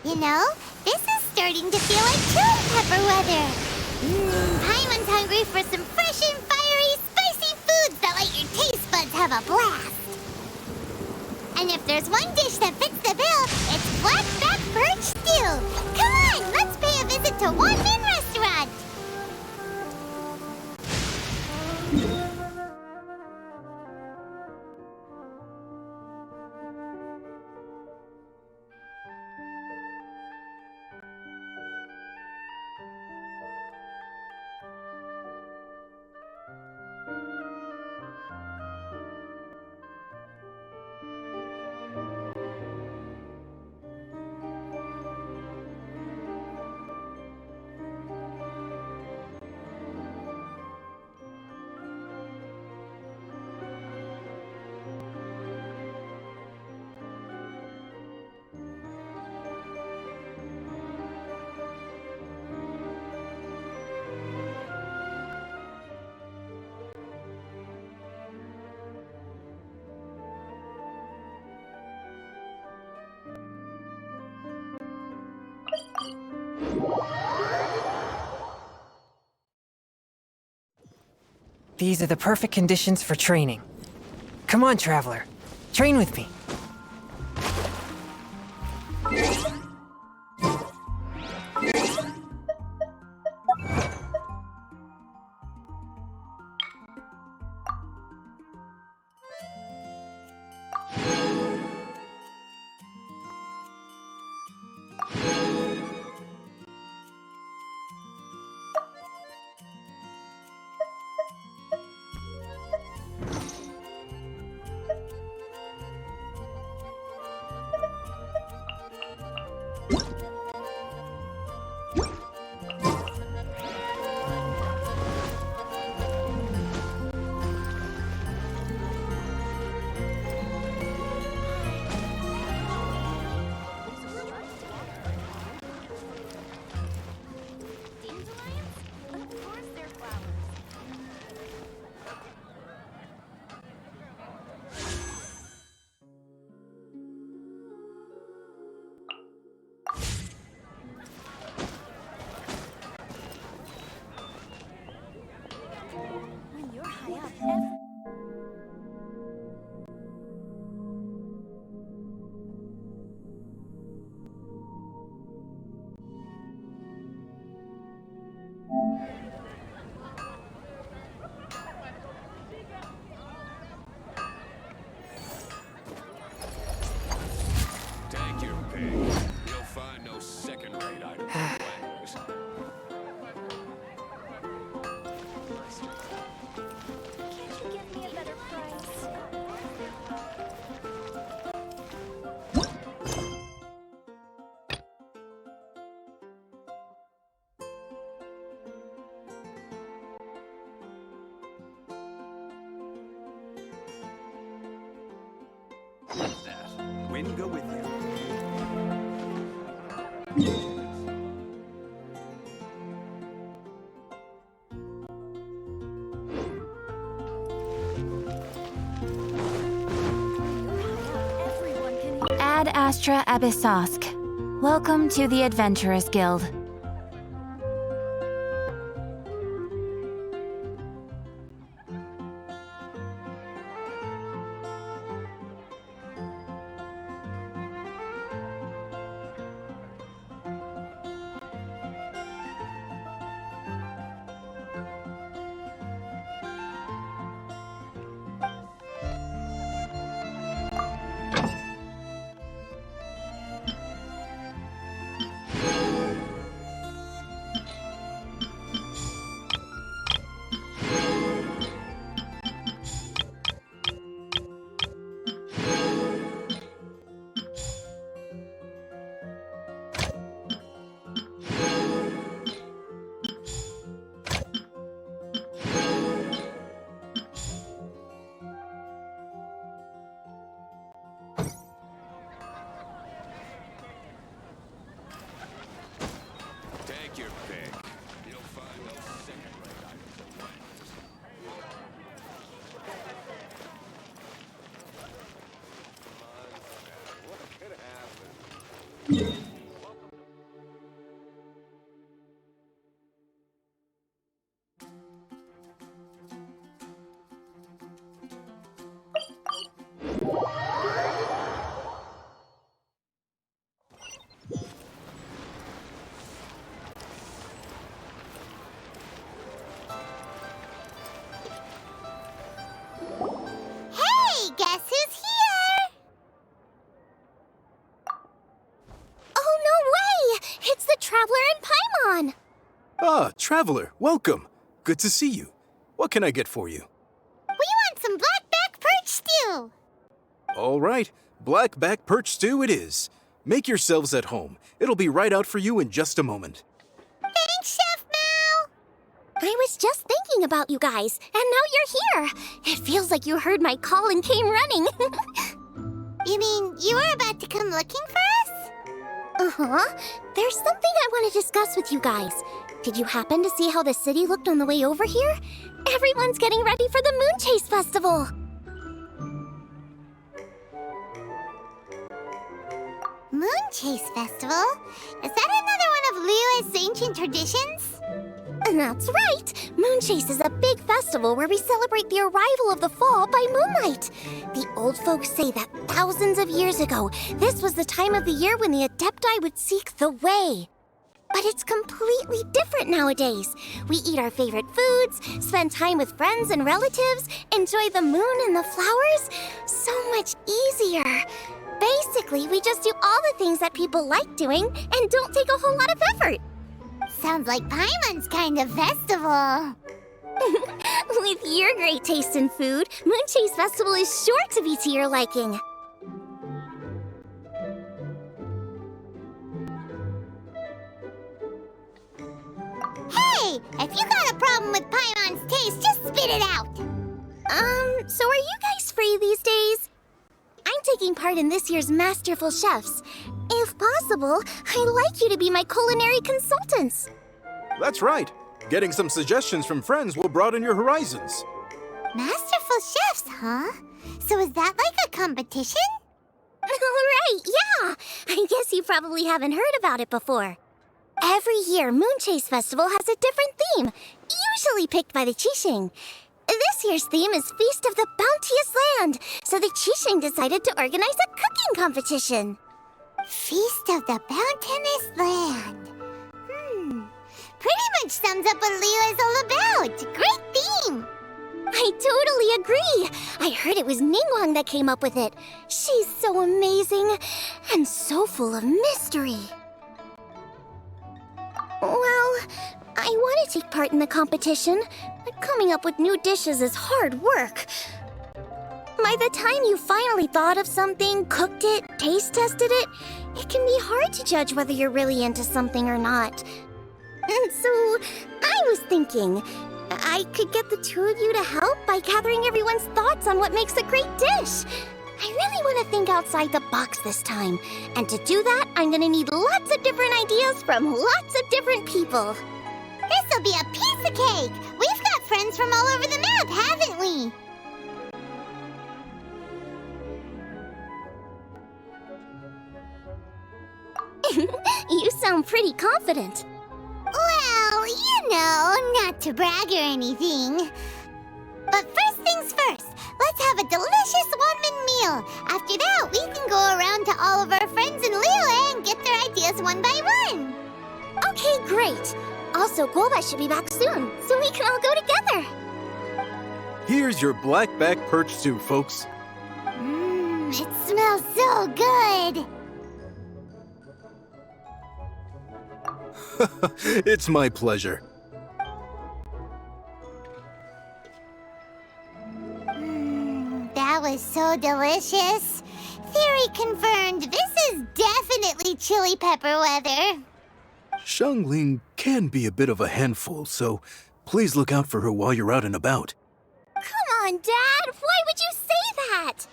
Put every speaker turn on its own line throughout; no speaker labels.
You know, this is starting to feel like chili pepper weather. Paimon's hungry for some fresh and fiery, spicy foods that let your taste buds have a blast. And if there's one dish that fits the bill, it's black-back birch stew. Come on, let's pay a visit to One Min Restaurant.
These are the perfect conditions for training. Come on, Traveler. Train with me.
Take your pick. You'll find no second-rate items in Wang's.
Can't you give me a better price?
That. Wind go with you.
Everyone can hear.
Ad Astra Abyssosk. Welcome to the Adventurers Guild.
Take your pick. You'll find no second-rate items in Wang's. Come on, what could happen?
Traveler and Paimon!
Ah, Traveler, welcome. Good to see you. What can I get for you?
We want some blackback perch stew!
All right, blackback perch stew it is. Make yourselves at home. It'll be right out for you in just a moment.
Thanks, Chef Mao!
I was just thinking about you guys, and now you're here! It feels like you heard my call and came running.
You mean you were about to come looking for us?
Uh-huh. There's something I want to discuss with you guys. Did you happen to see how the city looked on the way over here? Everyone's getting ready for the Moon Chase Festival.
Moon Chase Festival? Is that another one of Liyue's ancient traditions?
And that's right! Moon Chase is a big festival where we celebrate the arrival of the fall by moonlight. The old folks say that thousands of years ago, this was the time of the year when the Adepti would seek the way. But it's completely different nowadays. We eat our favorite foods, spend time with friends and relatives, enjoy the moon and the flowers. So much easier. Basically, we just do all the things that people like doing and don't take a whole lot of effort.
Sounds like Paimon's kind of festival.
With your great taste in food, Moon Chase Festival is sure to be to your liking.
Hey, if you got a problem with Paimon's taste, just spit it out.
So are you guys free these days? I'm taking part in this year's Masterful Chefs. If possible, I'd like you to be my culinary consultants.
That's right. Getting some suggestions from friends will broaden your horizons.
Masterful chefs, huh? So is that like a competition?
Right, yeah. I guess you probably haven't heard about it before. Every year, Moon Chase Festival has a different theme, usually picked by the Qixing. This year's theme is Feast of the Bounteous Land, so the Qixing decided to organize a cooking competition.
Feast of the Bounteous Land. Pretty much sums up what Liyue is all about. Great theme.
I totally agree. I heard it was Ningguang that came up with it. She's so amazing and so full of mystery. Well, I want to take part in the competition, but coming up with new dishes is hard work. By the time you finally thought of something, cooked it, taste tested it, it can be hard to judge whether you're really into something or not. And so, I was thinking, I could get the two of you to help by gathering everyone's thoughts on what makes a great dish. I really want to think outside the box this time. And to do that, I'm going to need lots of different ideas from lots of different people.
This'll be a piece of cake. We've got friends from all over the map, haven't we?
You sound pretty confident.
Well, you know, not to brag or anything. But first things first, let's have a delicious one-man meal. After that, we can go around to all of our friends in Liyue and get their ideas one by one.
Okay, great. Also, Guoba should be back soon, so we can all go together.
Here's your blackback perch stew, folks.
It smells so good.
It's my pleasure.
That was so delicious. Theory confirmed. This is definitely chili pepper weather.
Xiangling can be a bit of a handful, so please look out for her while you're out and about.
Come on, Dad. Why would you say that?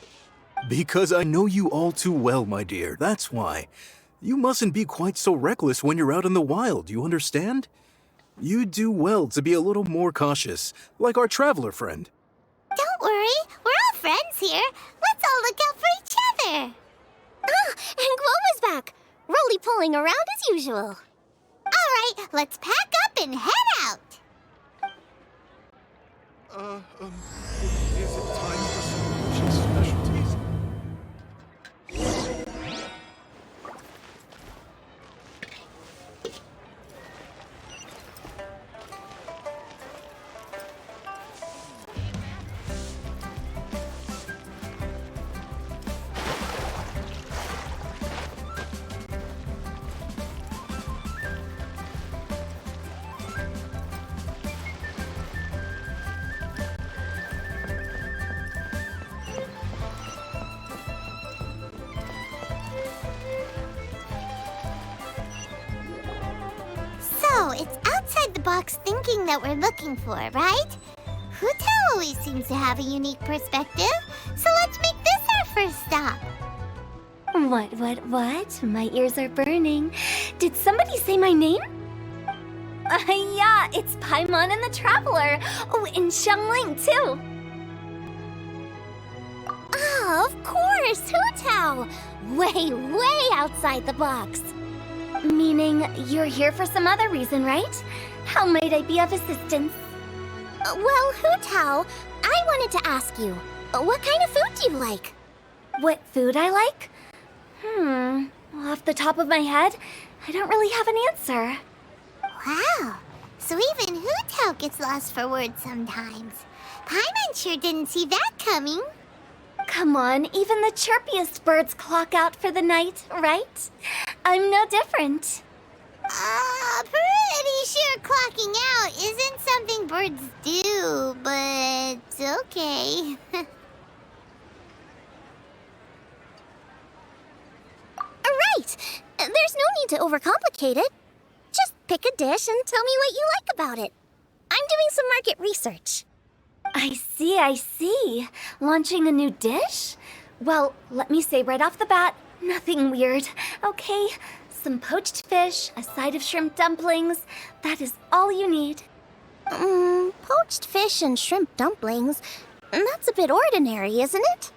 Because I know you all too well, my dear. That's why. You mustn't be quite so reckless when you're out in the wild, you understand? You do well to be a little more cautious, like our traveler friend.
Don't worry. We're all friends here. Let's all look out for each other.
Ah, and Guoba's back. Roly-poling around as usual.
All right, let's pack up and head out.
Is it time for some Genshin specialties?
box thinking that we're looking for, right? Hu Tao always seems to have a unique perspective, so let's make this our first stop.
What? My ears are burning. Did somebody say my name? Yeah, it's Paimon and the Traveler. Oh, and Xiangling, too. Ah, of course, Hu Tao. Way outside the box. Meaning you're here for some other reason, right? How might I be of assistance? Well, Hu Tao, I wanted to ask you, what kind of food do you like? What food I like? Off the top of my head, I don't really have an answer.
Wow, so even Hu Tao gets lost for words sometimes. Paimon sure didn't see that coming.
Come on, even the chirpiest birds clock out for the night, right? I'm no different.
Pretty sure clocking out isn't something birds do, but okay.
Right! There's no need to overcomplicate it. Just pick a dish and tell me what you like about it. I'm doing some market research. I see. Launching a new dish? Well, let me say right off the bat, nothing weird, okay? Some poached fish, a side of shrimp dumplings. That is all you need. Poached fish and shrimp dumplings? That's a bit ordinary, isn't it?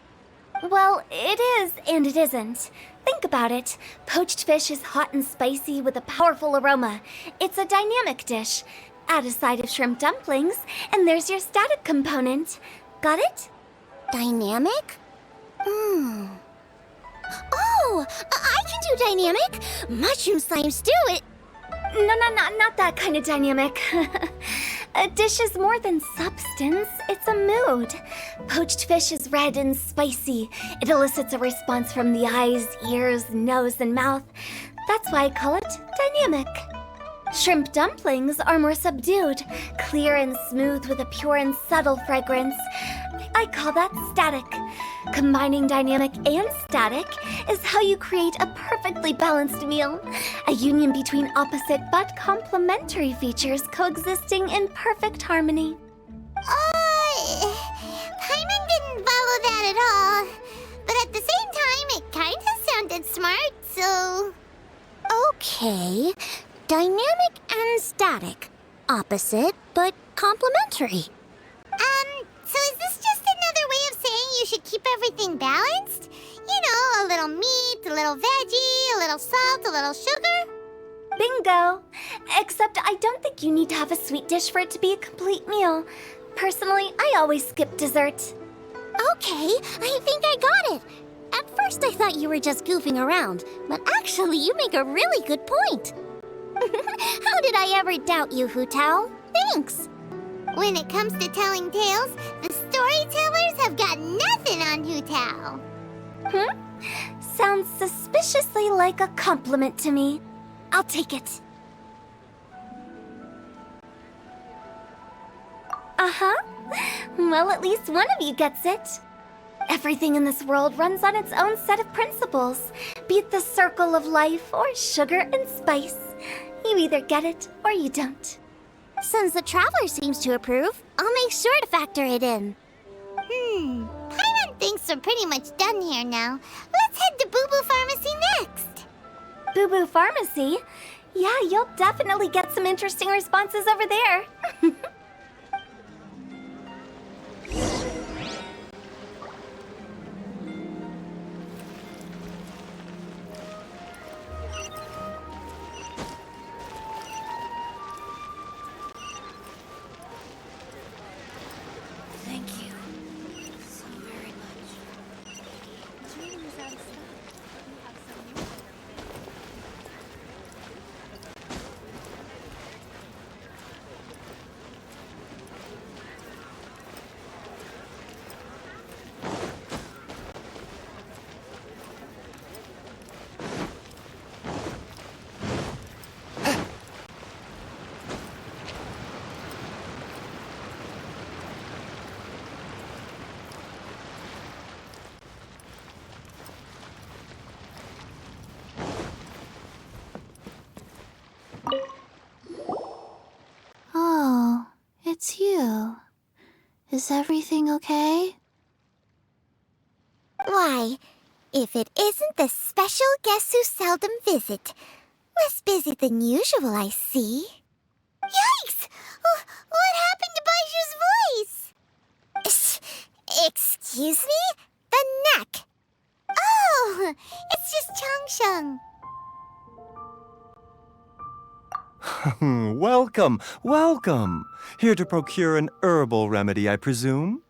Well, it is and it isn't. Think about it. Poached fish is hot and spicy with a powerful aroma. It's a dynamic dish. Add a side of shrimp dumplings, and there's your static component. Got it? Dynamic? Oh, I can do dynamic. Mushroom slime stew it. No, not that kind of dynamic. A dish is more than substance, it's a mood. Poached fish is red and spicy. It elicits a response from the eyes, ears, nose, and mouth. That's why I call it dynamic. Shrimp dumplings are more subdued, clear and smooth with a pure and subtle fragrance. I call that static. Combining dynamic and static is how you create a perfectly balanced meal. A union between opposite but complementary features coexisting in perfect harmony.
Paimon didn't follow that at all. But at the same time, it kinda sounded smart, so...
Okay, dynamic and static. Opposite but complementary.
So is this just another way of saying you should keep everything balanced? You know, a little meat, a little veggie, a little salt, a little sugar?
Bingo! Except I don't think you need to have a sweet dish for it to be a complete meal. Personally, I always skip dessert. Okay, I think I got it. At first I thought you were just goofing around, but actually you make a really good point. How did I ever doubt you, Hu Tao? Thanks!
When it comes to telling tales, the storytellers have got nothing on Hu Tao.
Sounds suspiciously like a compliment to me. I'll take it. Well, at least one of you gets it. Everything in this world runs on its own set of principles, be it the circle of life or sugar and spice. You either get it or you don't. Since the Traveler seems to approve, I'll make sure to factor it in.
Paimon thinks we're pretty much done here now. Let's head to Boo Boo Pharmacy next.
Boo Boo Pharmacy? Yeah, you'll definitely get some interesting responses over there.
Thank you so very much. Is everything okay?
Why, if it isn't the special guests who seldom visit. Less busy than usual, I see. Yikes! What happened to Baiju's voice? Excuse me? The neck. Oh, it's just Changsheng.
Welcome, welcome. Here to procure an herbal remedy, I presume?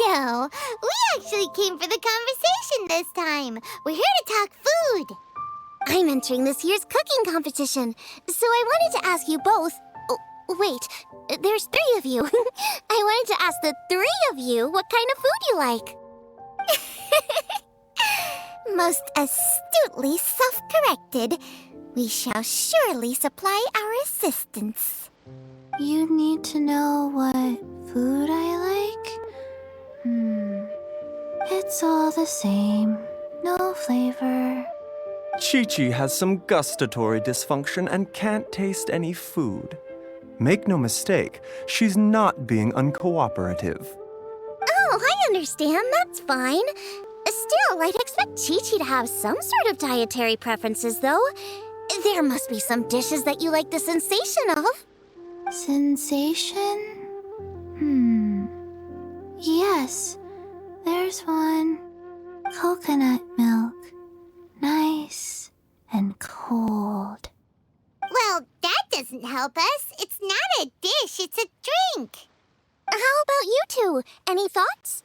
No. We actually came for the conversation this time. We're here to talk food. I'm entering this year's cooking competition, so I wanted to ask you both. Oh, wait, there's 3 of you. I wanted to ask the 3 of you what kind of food you like. Most astutely self-corrected. We shall surely supply our assistance.
You need to know what food I like? It's all the same. No flavor.
Chi-Chi has some gustatory dysfunction and can't taste any food. Make no mistake, she's not being uncooperative.
Oh, I understand. That's fine. Still, I'd expect Chi-Chi to have some sort of dietary preferences, though. There must be some dishes that you like the sensation of.
Sensation? Yes, there's one. Coconut milk. Nice and cold.
Well, that doesn't help us. It's not a dish, it's a drink. How about you two? Any thoughts?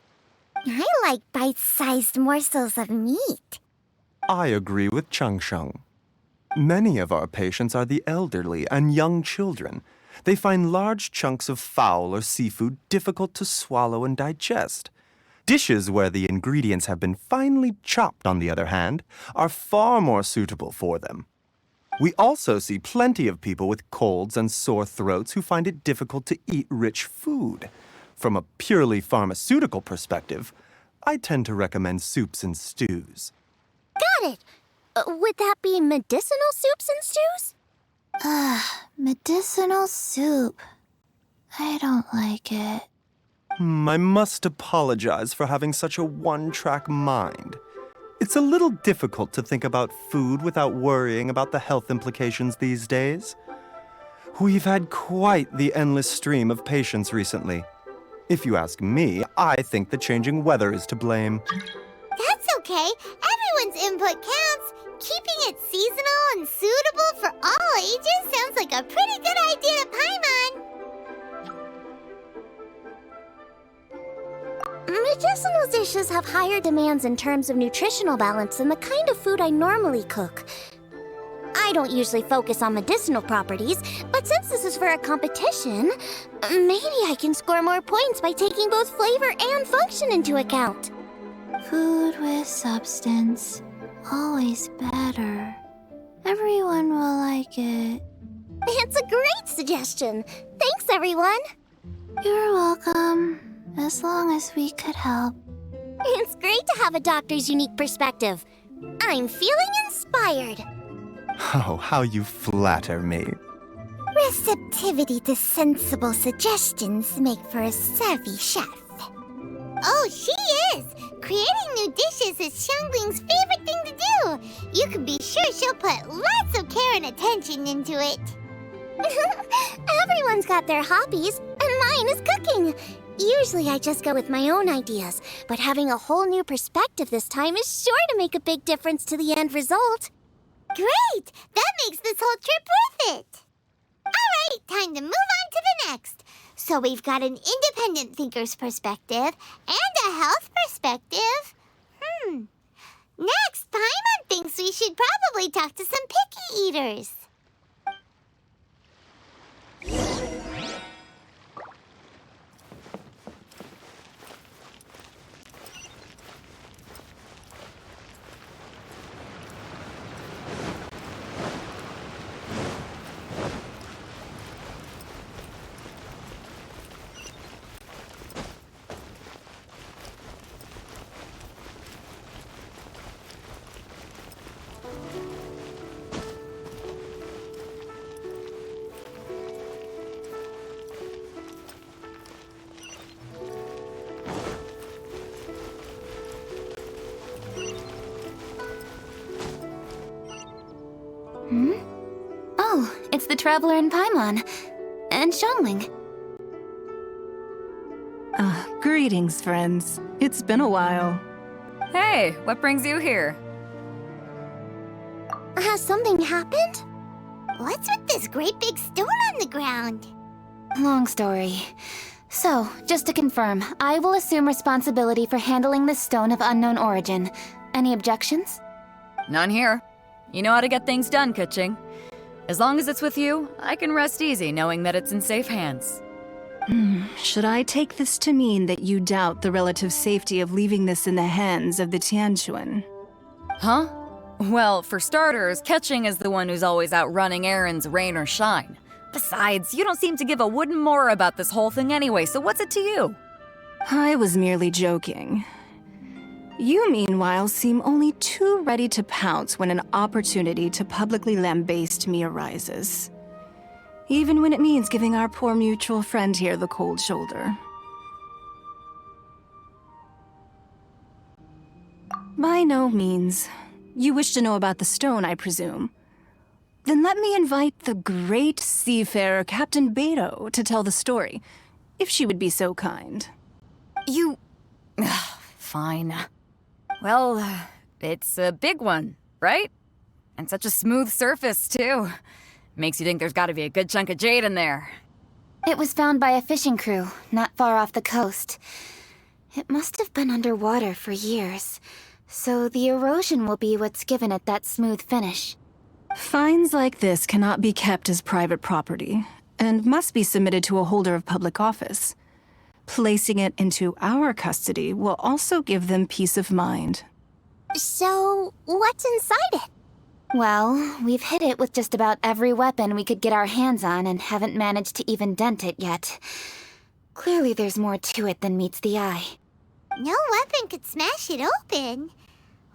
I like bite-sized morsels of meat.
I agree with Changsheng. Many of our patients are the elderly and young children. They find large chunks of fowl or seafood difficult to swallow and digest. Dishes where the ingredients have been finely chopped, on the other hand, are far more suitable for them. We also see plenty of people with colds and sore throats who find it difficult to eat rich food. From a purely pharmaceutical perspective, I tend to recommend soups and stews.
Got it. Would that be medicinal soups and stews?
Medicinal soup. I don't like it.
I must apologize for having such a one-track mind. It's a little difficult to think about food without worrying about the health implications these days. We've had quite the endless stream of patients recently. If you ask me, I think the changing weather is to blame.
That's okay. Everyone's input counts. Keeping it seasonal and suitable for all ages sounds like a pretty good idea to Paimon. Medicinal dishes have higher demands in terms of nutritional balance than the kind of food I normally cook. I don't usually focus on medicinal properties, but since this is for a competition, maybe I can score more points by taking both flavor and function into account.
Food with substance. Always better. Everyone will like it.
It's a great suggestion. Thanks, everyone.
You're welcome. As long as we could help.
It's great to have a doctor's unique perspective. I'm feeling inspired.
Oh, how you flatter me.
Receptivity to sensible suggestions make for a savvy chef. Oh, she is! Creating new dishes is Xiangling's favorite thing to do. You can be sure she'll put lots of care and attention into it. Everyone's got their hobbies, and mine is cooking. Usually I just go with my own ideas, but having a whole new perspective this time is sure to make a big difference to the end result. Great! That makes this whole trip worth it! Alright, time to move on to the next. So we've got an independent thinker's perspective and a health perspective. Next, Paimon thinks we should probably talk to some picky eaters.
Oh, it's the Traveler and Paimon. And Xiangling.
Greetings, friends. It's been a while.
Hey, what brings you here?
Has something happened?
What's with this great big stone on the ground?
Long story. So, just to confirm, I will assume responsibility for handling this stone of unknown origin. Any objections?
None here. You know how to get things done, Kuching. As long as it's with you, I can rest easy knowing that it's in safe hands.
Should I take this to mean that you doubt the relative safety of leaving this in the hands of the Tianquan?
Huh? Well, for starters, Kuching is the one who's always out running errands, rain or shine. Besides, you don't seem to give a wooden more about this whole thing anyway, so what's it to you?
I was merely joking. You, meanwhile, seem only too ready to pounce when an opportunity to publicly lambaste me arises. Even when it means giving our poor mutual friend here the cold shoulder. By no means. You wish to know about the stone, I presume. Then let me invite the great seafarer Captain Beto to tell the story, if she would be so kind.
You... Fine. Well, it's a big one, right? And such a smooth surface, too. Makes you think there's gotta be a good chunk of jade in there.
It was found by a fishing crew, not far off the coast. It must have been underwater for years, so the erosion will be what's given it that smooth finish.
Finds like this cannot be kept as private property, and must be submitted to a holder of public office. Placing it into our custody will also give them peace of mind.
So, what's inside it?
Well, we've hit it with just about every weapon we could get our hands on and haven't managed to even dent it yet. Clearly there's more to it than meets the eye.
No weapon could smash it open.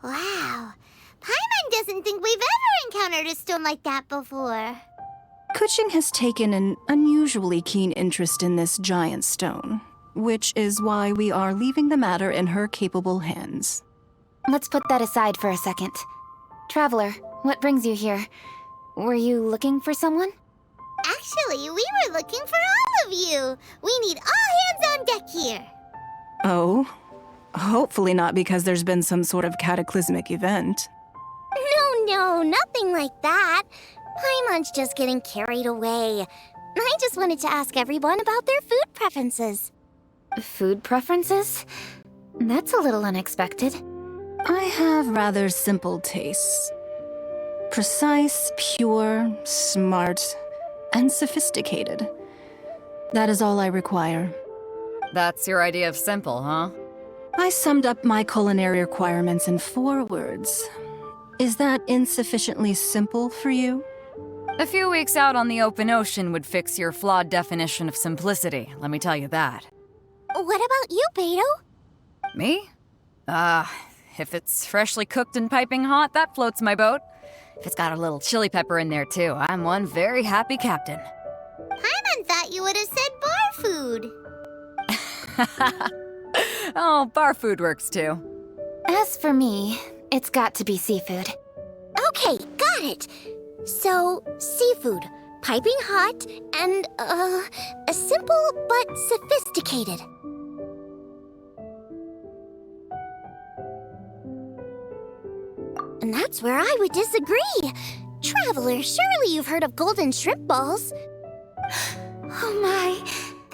Wow. Paimon doesn't think we've ever encountered a stone like that before.
Kuching has taken an unusually keen interest in this giant stone, which is why we are leaving the matter in her capable hands.
Let's put that aside for a second. Traveler, what brings you here? Were you looking for someone?
Actually, we were looking for all of you. We need all hands on deck here.
Oh? Hopefully not because there's been some sort of cataclysmic event.
No, nothing like that. Paimon's just getting carried away. I just wanted to ask everyone about their food preferences.
Food preferences? That's a little unexpected.
I have rather simple tastes. Precise, pure, smart, and sophisticated. That is all I require.
That's your idea of simple, huh?
I summed up my culinary requirements in 4 words. Is that insufficiently simple for you?
A few weeks out on the open ocean would fix your flawed definition of simplicity, let me tell you that.
What about you, Beto?
Me? If it's freshly cooked and piping hot, that floats my boat. If it's got a little chili pepper in there too, I'm one very happy captain.
Paimon thought you would have said bar food.
Oh, bar food works too.
As for me, it's got to be seafood.
Okay, got it. So, seafood, piping hot, and, simple but sophisticated. And that's where I would disagree. Traveler, surely you've heard of golden shrimp balls.
Oh my,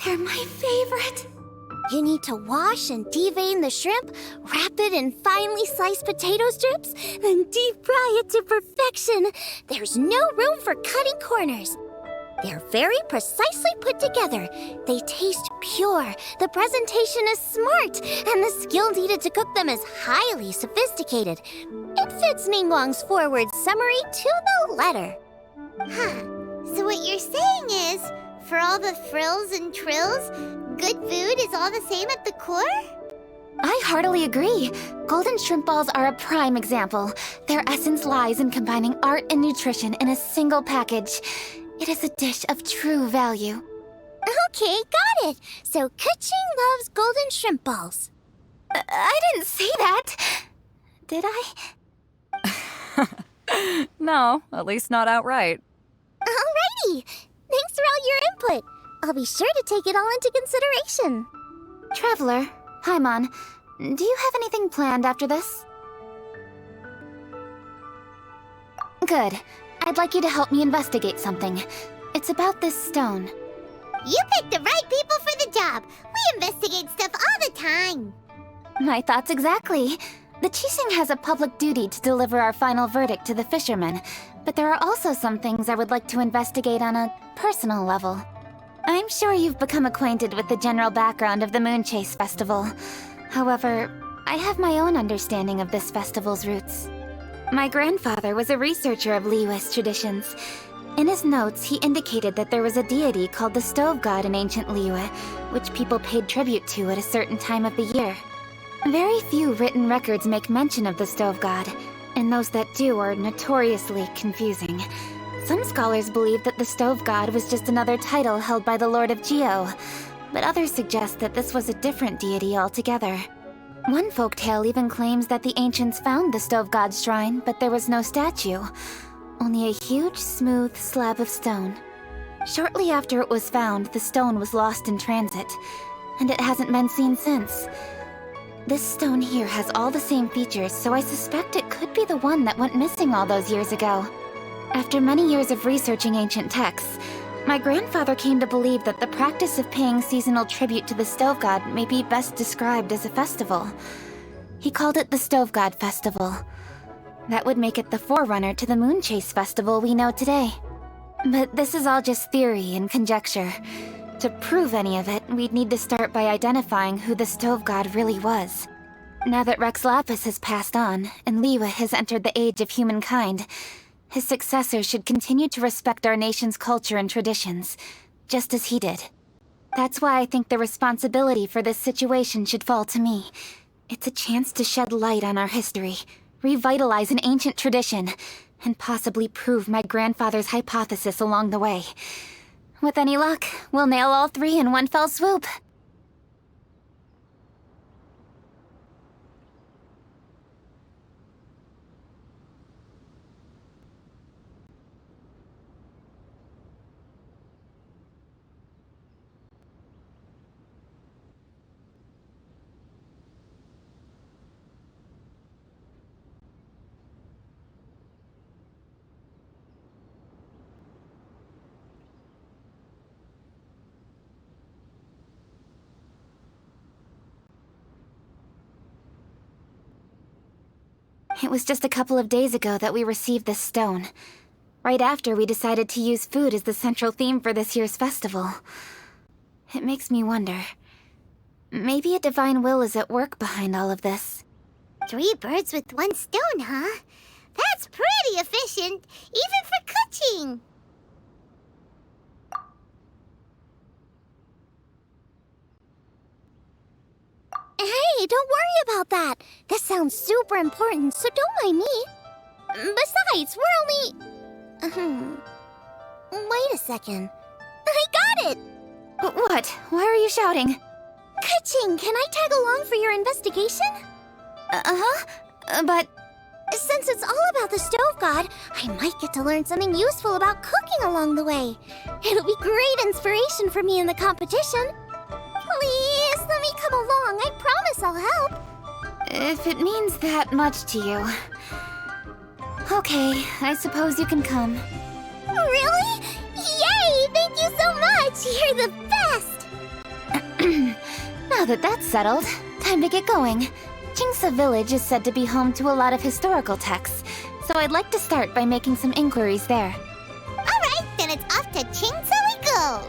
they're my favorite.
You need to wash and devein the shrimp, wrap it in finely sliced potato strips, then deep fry it to perfection. There's no room for cutting corners. They're very precisely put together. They taste pure, the presentation is smart, and the skill needed to cook them is highly sophisticated. It fits Ningguang's forward summary to the letter.
Huh. So what you're saying is, for all the frills and trills, good food is all the same at the core?
I heartily agree. Golden shrimp balls are a prime example. Their essence lies in combining art and nutrition in a single package. It is a dish of true value.
Okay, got it. So Kuching loves golden shrimp balls.
I didn't say that. Did I?
No, at least not outright.
Alrighty! Thanks for all your input. I'll be sure to take it all into consideration.
Traveler, Paimon, do you have anything planned after this? Good. I'd like you to help me investigate something. It's about this stone.
You picked the right people for the job. We investigate stuff all the time.
My thoughts exactly. The Qixing has a public duty to deliver our final verdict to the fishermen, but there are also some things I would like to investigate on a personal level. I'm sure you've become acquainted with the general background of the Moonchase Festival. However, I have my own understanding of this festival's roots. My grandfather was a researcher of Liyue's traditions. In his notes, he indicated that there was a deity called the Stove God in ancient Liyue, which people paid tribute to at a certain time of the year. Very few written records make mention of the Stove God, and those that do are notoriously confusing. Some scholars believe that the Stove God was just another title held by the Lord of Geo, but others suggest that this was a different deity altogether. One folktale even claims that the ancients found the Stove God's shrine, but there was no statue, only a huge, smooth slab of stone. Shortly after it was found, the stone was lost in transit, and it hasn't been seen since. This stone here has all the same features, so I suspect it could be the one that went missing all those years ago. After many years of researching ancient texts, my grandfather came to believe that the practice of paying seasonal tribute to the Stove God may be best described as a festival. He called it the Stove God Festival. That would make it the forerunner to the Moonchase Festival we know today. But this is all just theory and conjecture. To prove any of it, we'd need to start by identifying who the Stove God really was. Now that Rex Lapis has passed on, and Liyue has entered the age of humankind, his successors should continue to respect our nation's culture and traditions, just as he did. That's why I think the responsibility for this situation should fall to me. It's a chance to shed light on our history, revitalize an ancient tradition, and possibly prove my grandfather's hypothesis along the way. With any luck, we'll nail all three in one fell swoop. It was just a couple of days ago that we received this stone. Right after we decided to use food as the central theme for this year's festival. It makes me wonder. Maybe a divine will is at work behind all of this.
3 birds with 1 stone, huh? That's pretty efficient, even for cooking.
Hey, don't worry about that. This sounds super important, so don't mind me. Besides, we're only... Wait a second. I got it!
What? Why are you shouting?
Ka-ching, can I tag along for your investigation?
But...
Since it's all about the Stove God, I might get to learn something useful about cooking along the way. It'll be great inspiration for me in the competition. Please, let me come along. I promise I'll help.
If it means that much to you... Okay, I suppose you can come.
Really? Yay! Thank you so much! You're the best!
Now that that's settled, time to get going. Jingsa Village is said to be home to a lot of historical texts, so I'd like to start by making some inquiries there.
Alright, then it's off to Chingsa we go!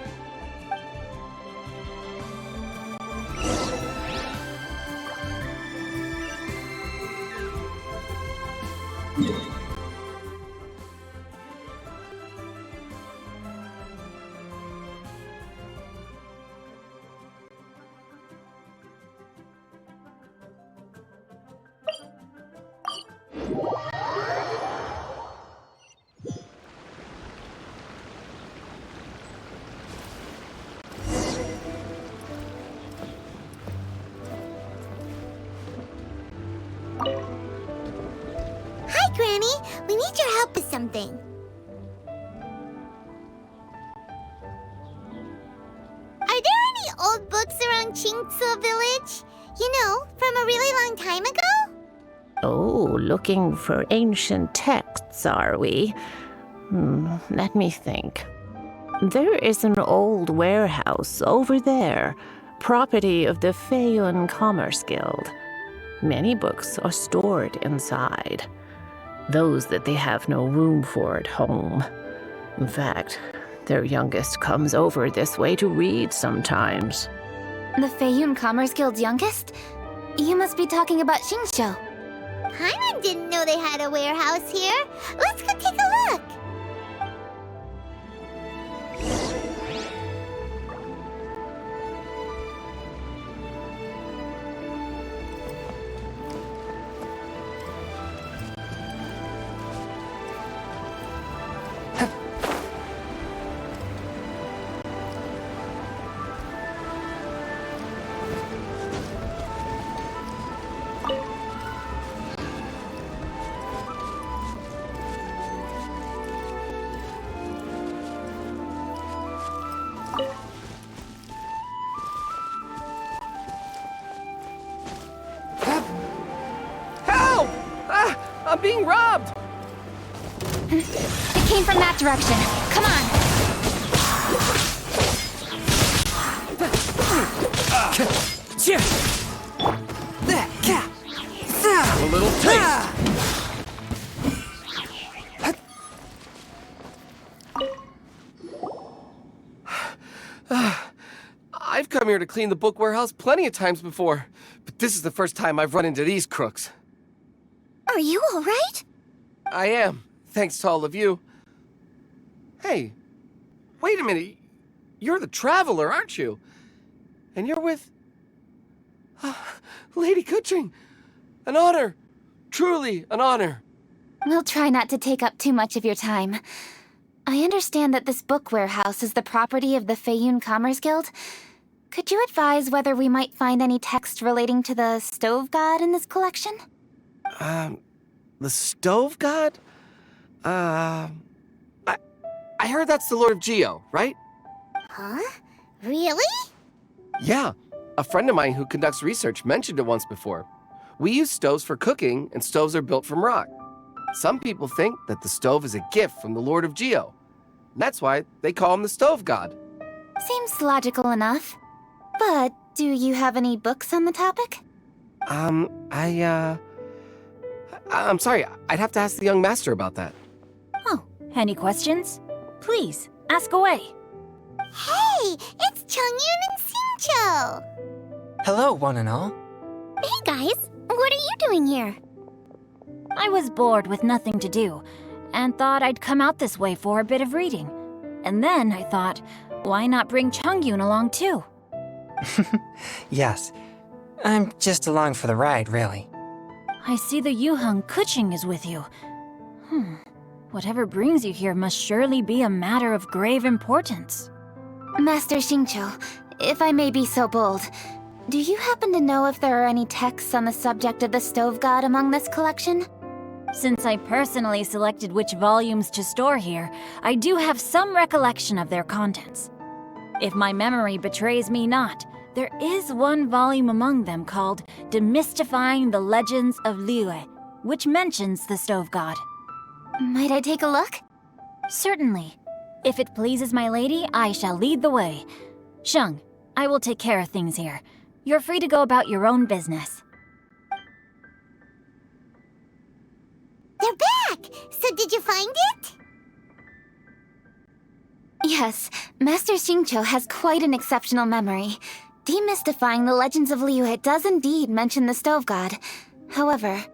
Hi,
Granny. We need your help with something. Are there any old books around Qingce Village? You know, from a really long time ago?
Oh, looking for ancient texts, are we? Let me think. There is an old warehouse over there, property of the Feiyun Commerce Guild. Many books are stored inside, those that they have no room for at home. In fact, their youngest comes over this way to read sometimes.
The Feiyun Commerce Guild's youngest? You must be talking about Xingqiu.
Paimon didn't know they had a warehouse here. Let's go take a look.
Help! I'm being robbed!
It came from that direction. Come on!
A little taste! I've come here to clean the book warehouse plenty of times before, but this is the first time I've run into these crooks.
Are you all right?
I am, thanks to all of you. Hey, wait a minute. You're the Traveler, aren't you? And you're with... Lady Kuching. An honor. Truly an honor.
We'll try not to take up too much of your time. I understand that this book warehouse is the property of the Feiyun Commerce Guild. Could you advise whether we might find any text relating to the Stove God in this collection?
The Stove God? I heard that's the Lord of Geo, right?
Huh? Really?
Yeah. A friend of mine who conducts research mentioned it once before. We use stoves for cooking, and stoves are built from rock. Some people think that the stove is a gift from the Lord of Geo. That's why they call him the Stove God.
Seems logical enough. But do you have any books on the topic?
I'm sorry. I'd have to ask the young master about that.
Oh, any questions? Please, ask away.
Hey, it's Chongyun and Xingqiu.
Hello, one and all.
Hey guys, what are you doing here?
I was bored with nothing to do, and thought I'd come out this way for a bit of reading. And then I thought, why not bring Chongyun along too?
Yes. I'm just along for the ride, really.
I see the Yuheng Kuching is with you. Whatever brings you here must surely be a matter of grave importance.
Master Xingqiu, if I may be so bold, do you happen to know if there are any texts on the subject of the Stove God among this collection?
Since I personally selected which volumes to store here, I do have some recollection of their contents. If my memory betrays me not, there is one volume among them called Demystifying the Legends of Liyue, which mentions the Stove God.
Might I take a look?
Certainly. If it pleases my lady, I shall lead the way. Sheng, I will take care of things here. You're free to go about your own business.
They're back! So did you find it?
Yes, Master Xingqiu has quite an exceptional memory. Demystifying the Legends of Liyue does indeed mention the Stove God. However,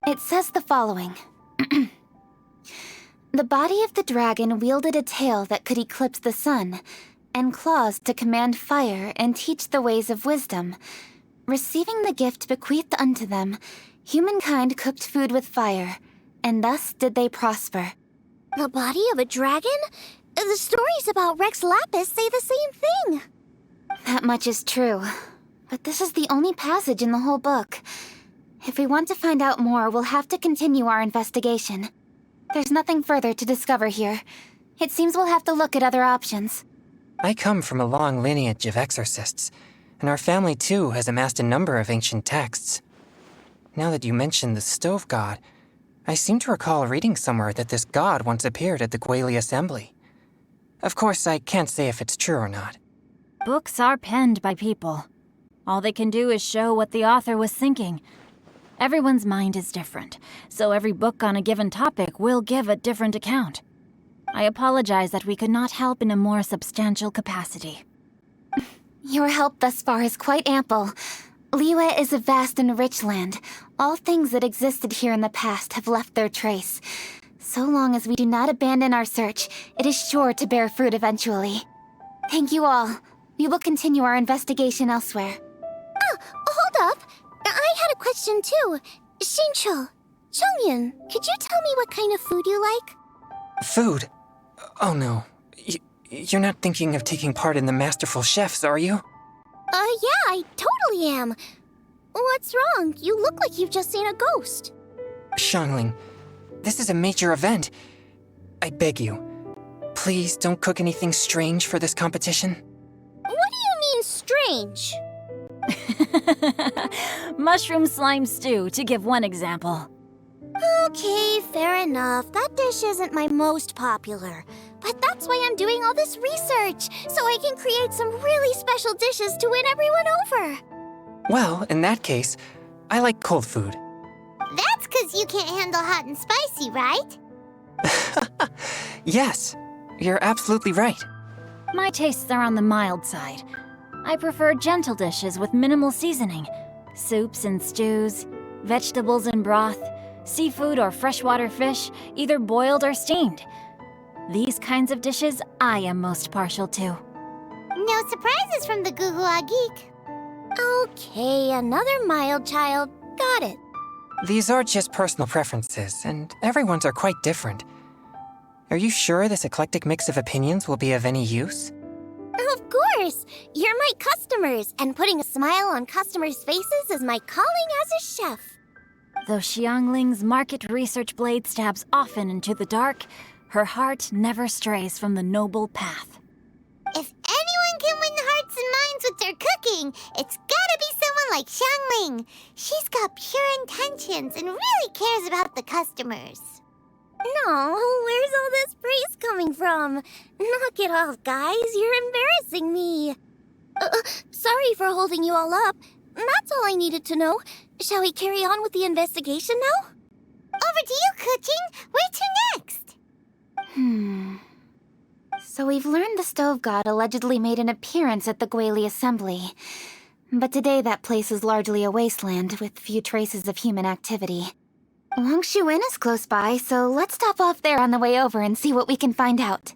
it says the following. The body of the dragon wielded a tail that could eclipse the sun, and claws to command fire and teach the ways of wisdom. Receiving the gift bequeathed unto them, humankind cooked food with fire, and thus did they prosper.
The body of a dragon? The stories about Rex Lapis say the same thing.
That much is true, but this is the only passage in the whole book. If we want to find out more, we'll have to continue our investigation. There's nothing further to discover here. It seems we'll have to look at other options.
I come from a long lineage of exorcists, and our family too has amassed a number of ancient texts. Now that you mention the stove god, I seem to recall reading somewhere that this god once appeared at the Gwali Assembly. Of course, I can't say if it's true or not.
Books are penned by people. All they can do is show what the author was thinking. Everyone's mind is different, so every book on a given topic will give a different account. I apologize that we could not help in a more substantial capacity.
Your help thus far is quite ample. Liyue is a vast and rich land. All things that existed here in the past have left their trace. So long as we do not abandon our search, it is sure to bear fruit eventually. Thank you all. We will continue our investigation elsewhere.
Oh, hold up. I had a question too. Shincho, Chongyun, could you tell me what kind of food you like?
Food? Oh no. You're not thinking of taking part in the Masterful Chefs, are you?
Yeah, I totally am. What's wrong? You look like you've just seen a ghost.
Xiangling, this is a major event. I beg you, please don't cook anything strange for this competition.
What do you mean, strange?
Mushroom slime stew, to give one example.
Okay, fair enough. That dish isn't my most popular. But that's why I'm doing all this research, so I can create some really special dishes to win everyone over.
Well, in that case, I like cold food.
That's 'cause you can't handle hot and spicy, right?
Yes, you're absolutely right.
My tastes are on the mild side. I prefer gentle dishes with minimal seasoning. Soups and stews, vegetables and broth, seafood or freshwater fish, either boiled or steamed. These kinds of dishes I am most partial to.
No surprises from the Gugua Geek.
Okay, another mild child. Got it.
These are just personal preferences, and everyone's are quite different. Are you sure this eclectic mix of opinions will be of any use?
Of course! You're my customers, and putting a smile on customers' faces is my calling as a chef.
Though Xiangling's market research blade stabs often into the dark, her heart never strays from the noble path.
If anyone can win hearts and minds with their cooking, it's gotta be someone like Xiangling. She's got pure intentions and really cares about the customers.
No, where's all this praise coming from? Knock it off, guys. You're embarrassing me. Sorry for holding you all up. That's all I needed to know. Shall we carry on with the investigation now?
Over to you, Kuching. Where to next?
So we've learned the stove god allegedly made an appearance at the Gwali Assembly. But today that place is largely a wasteland with few traces of human activity. Longshu Inn is close by, so let's stop off there on the way over and see what we can find out.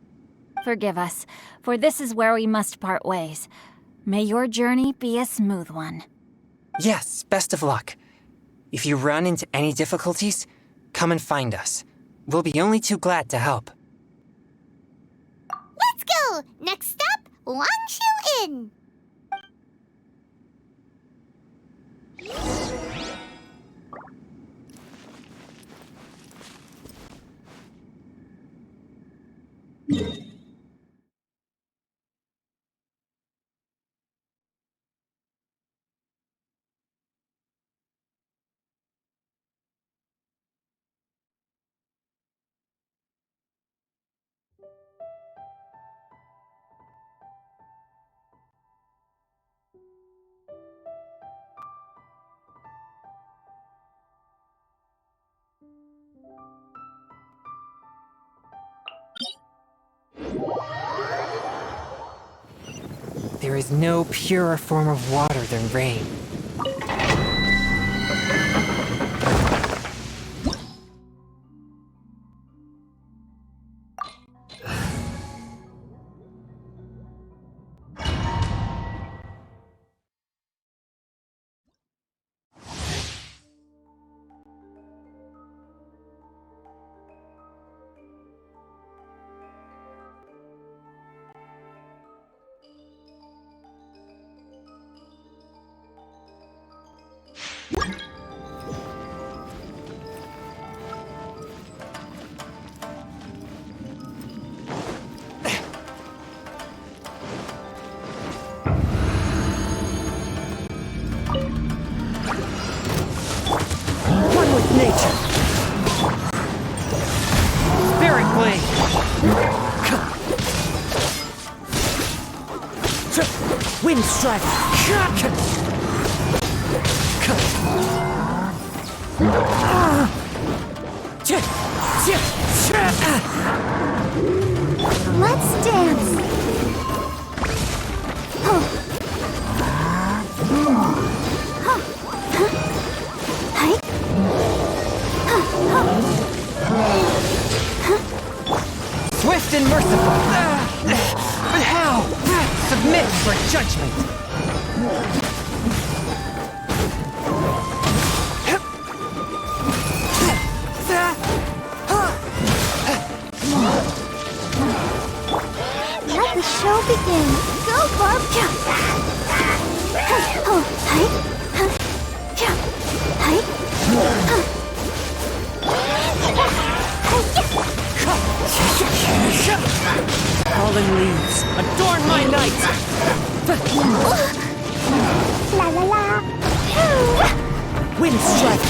Forgive us, for this is where we must part ways. May your journey be a smooth one.
Yes, best of luck. If you run into any difficulties, come and find us. We'll be only too glad to help.
Let's go! Next stop, Longshu Inn.
There is no purer form of water than rain. nature. Spirit blade. Wind strike.
Let's dance.
Swift and merciful. But how? Submit for judgment.
Let the show begin. Go, Barb.
Fallen leaves, adorn my night.
La la la.
Wind strike.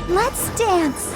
Let's dance.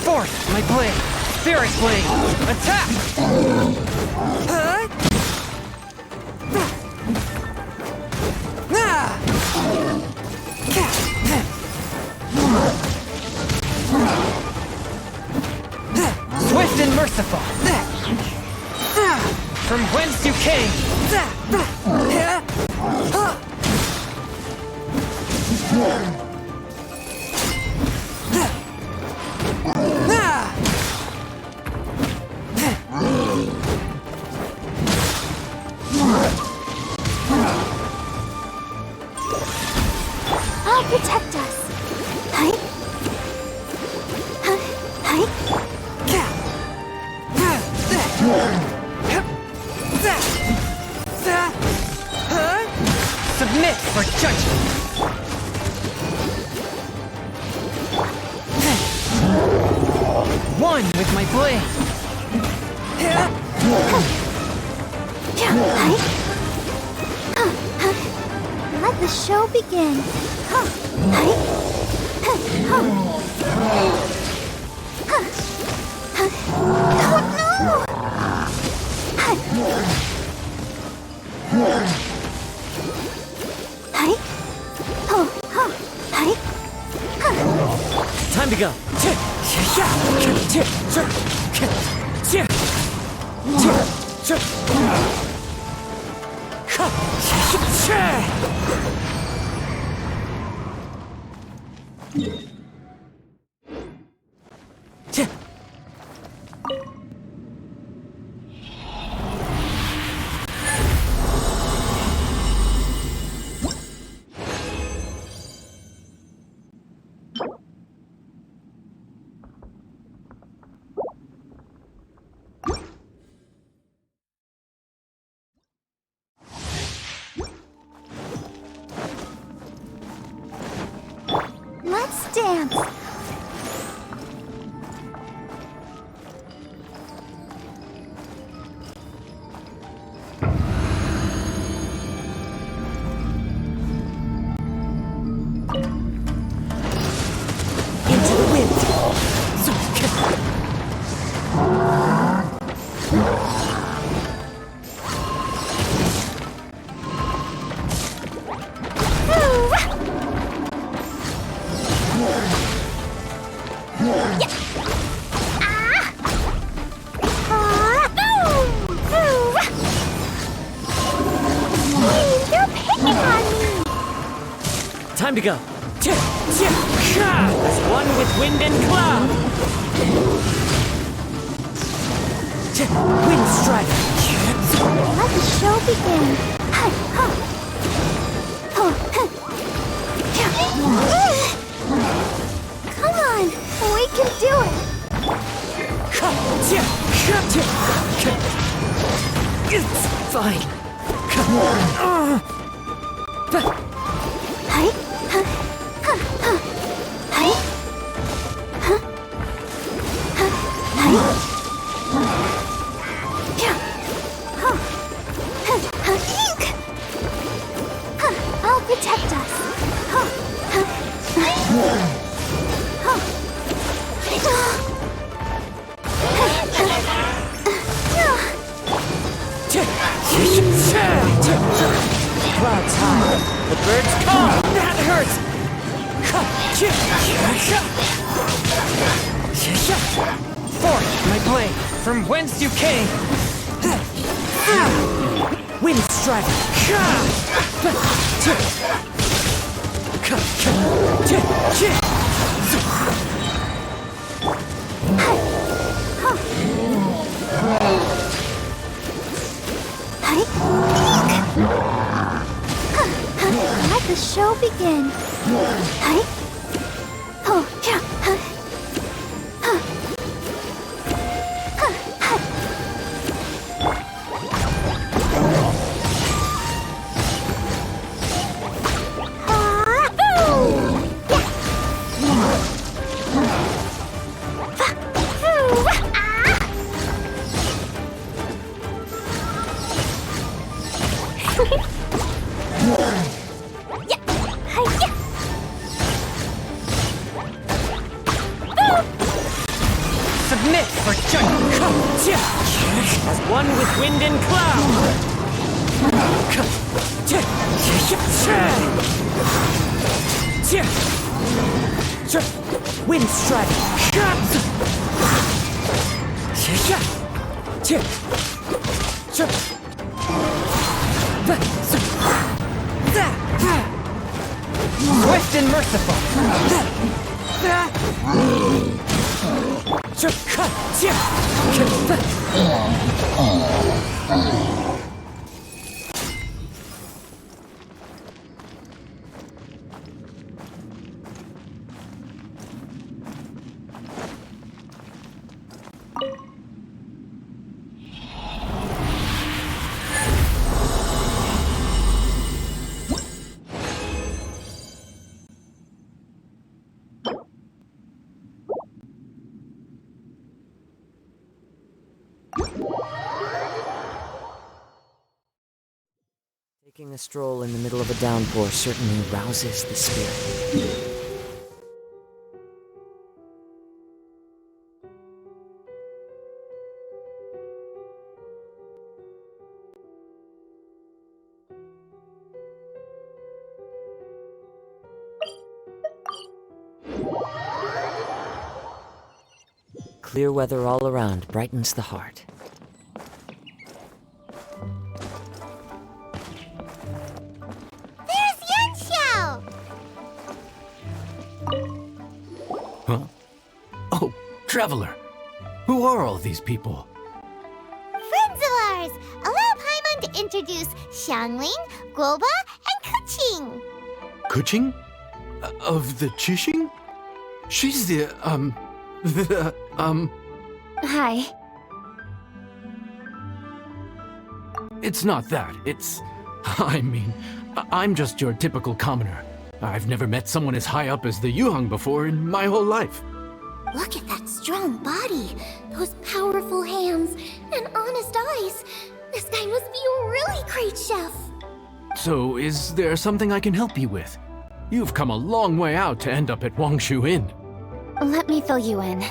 Forth, my blade. Spirit blade. Attack! Swift and merciful. From whence you came.
I'll protect us.
Submit for judgment. One with my blade.
Let the show begin.
Time to go.
Let's dance.
Into the wind.
to go. As one with wind and cloud. Wind strike.
Let the show begin. Come on, we can do it.
It's fine.
I'll protect us.
Clouds high. The birds call. That hurts. Forth, my blade, from whence you came. Wind strike.
Let the show begin.
Submit for judgment. As one with wind and cloud. Wind strike. Swift and merciful. Taking a stroll in the middle of a downpour certainly rouses the spirit. Clear weather all around brightens the heart.
Huh? Oh, Traveler. Who are all these people?
Friends of ours! Allow Paimon to introduce Xiangling, Guoba, and Kuching.
Kuching? Of the Chishing? She's the,
Hi.
It's not that. I'm just your typical commoner. I've never met someone as high up as the Yuheng before in my whole life.
Look at that strong body, those powerful hands, and honest eyes. This guy must be a really great chef.
So, is there something I can help you with? You've come a long way out to end up at Wangshu Inn.
Let me fill you in.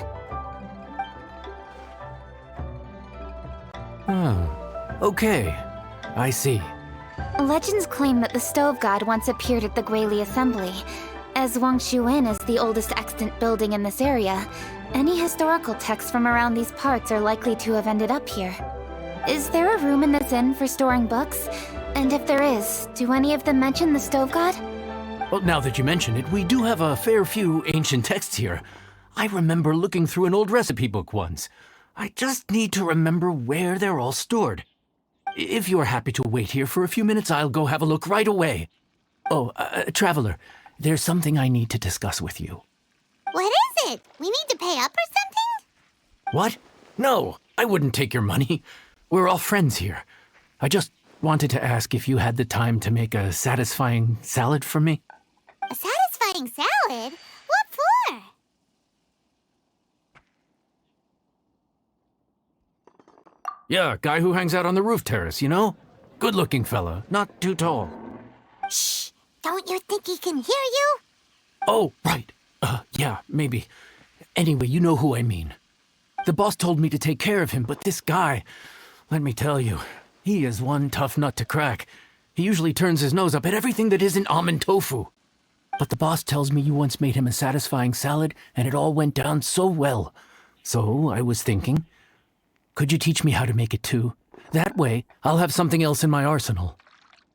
Oh, okay. I see.
Legends claim that the Stove God once appeared at the Guili Assembly. As Wangshu Inn is the oldest extant building in this area, any historical texts from around these parts are likely to have ended up here. Is there a room in this inn for storing books? And if there is, do any of them mention the Stove God?
Well, now that you mention it, we do have a fair few ancient texts here. I remember looking through an old recipe book once. I just need to remember where they're all stored. If you are happy to wait here for a few minutes, I'll go have a look right away. Oh, Traveler, there's something I need to discuss with you.
What is it? We need to pay up or something?
What? No, I wouldn't take your money. We're all friends here. I just wanted to ask if you had the time to make a satisfying salad for me.
A satisfying salad? What for?
Yeah, guy who hangs out on the roof terrace, you know? Good-looking fella, not too tall.
Shh! Don't you think he can hear you?
Oh, right. Yeah, maybe. Anyway, you know who I mean. The boss told me to take care of him, but this guy, let me tell you, he is one tough nut to crack. He usually turns his nose up at everything that isn't almond tofu. But the boss tells me you once made him a satisfying salad, and it all went down so well. So I was thinking, could you teach me how to make it too? That way, I'll have something else in my arsenal.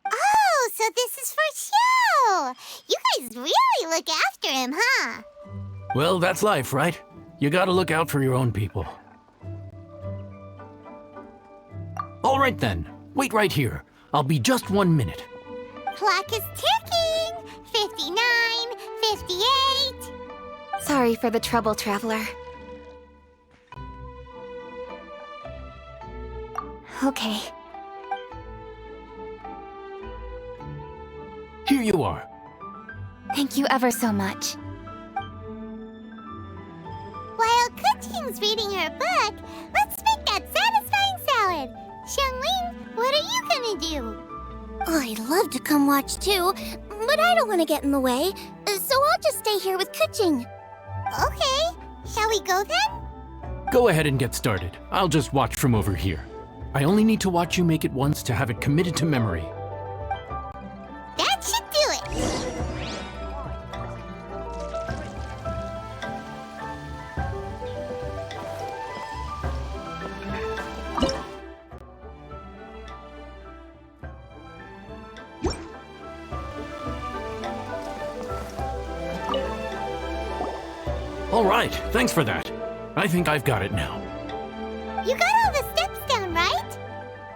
Oh, so this is for show! You guys really look after him, huh?
Well, that's life, right? You gotta look out for your own people. All right then, wait right here. I'll be just 1 minute.
Clock is ticking! 59, 58...
Sorry for the trouble, Traveler. Okay.
Here you are.
Thank you ever so much.
While Kuching's reading her book, let's make that satisfying salad. Xiangling, what are you gonna do?
I'd love to come watch too, but I don't want to get in the way, so I'll just stay here with Kuching.
Okay, shall we go then?
Go ahead and get started. I'll just watch from over here. I only need to watch you make it once to have it committed to memory.
That should do it.
All right, thanks for that. I think I've got it now.
You got all the steps down, right?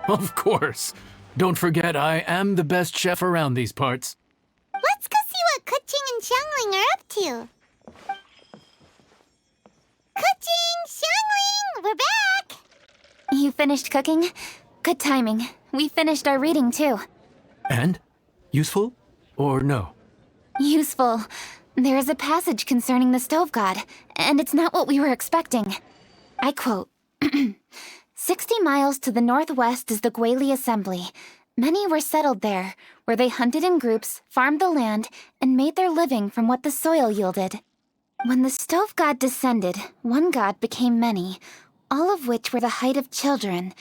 Of course. Don't forget, I am the best chef around these parts.
Let's go see what Kuching and Xiangling are up to. Kuching, Xiangling, we're back!
You finished cooking? Good timing. We finished our reading too.
And? Useful? Or no?
Useful. There is a passage concerning the stove god, and it's not what we were expecting. I quote, 60 miles to the northwest is the Guili Assembly. Many were settled there, where they hunted in groups, farmed the land, and made their living from what the soil yielded. When the stove god descended, one god became many, all of which were the height of children.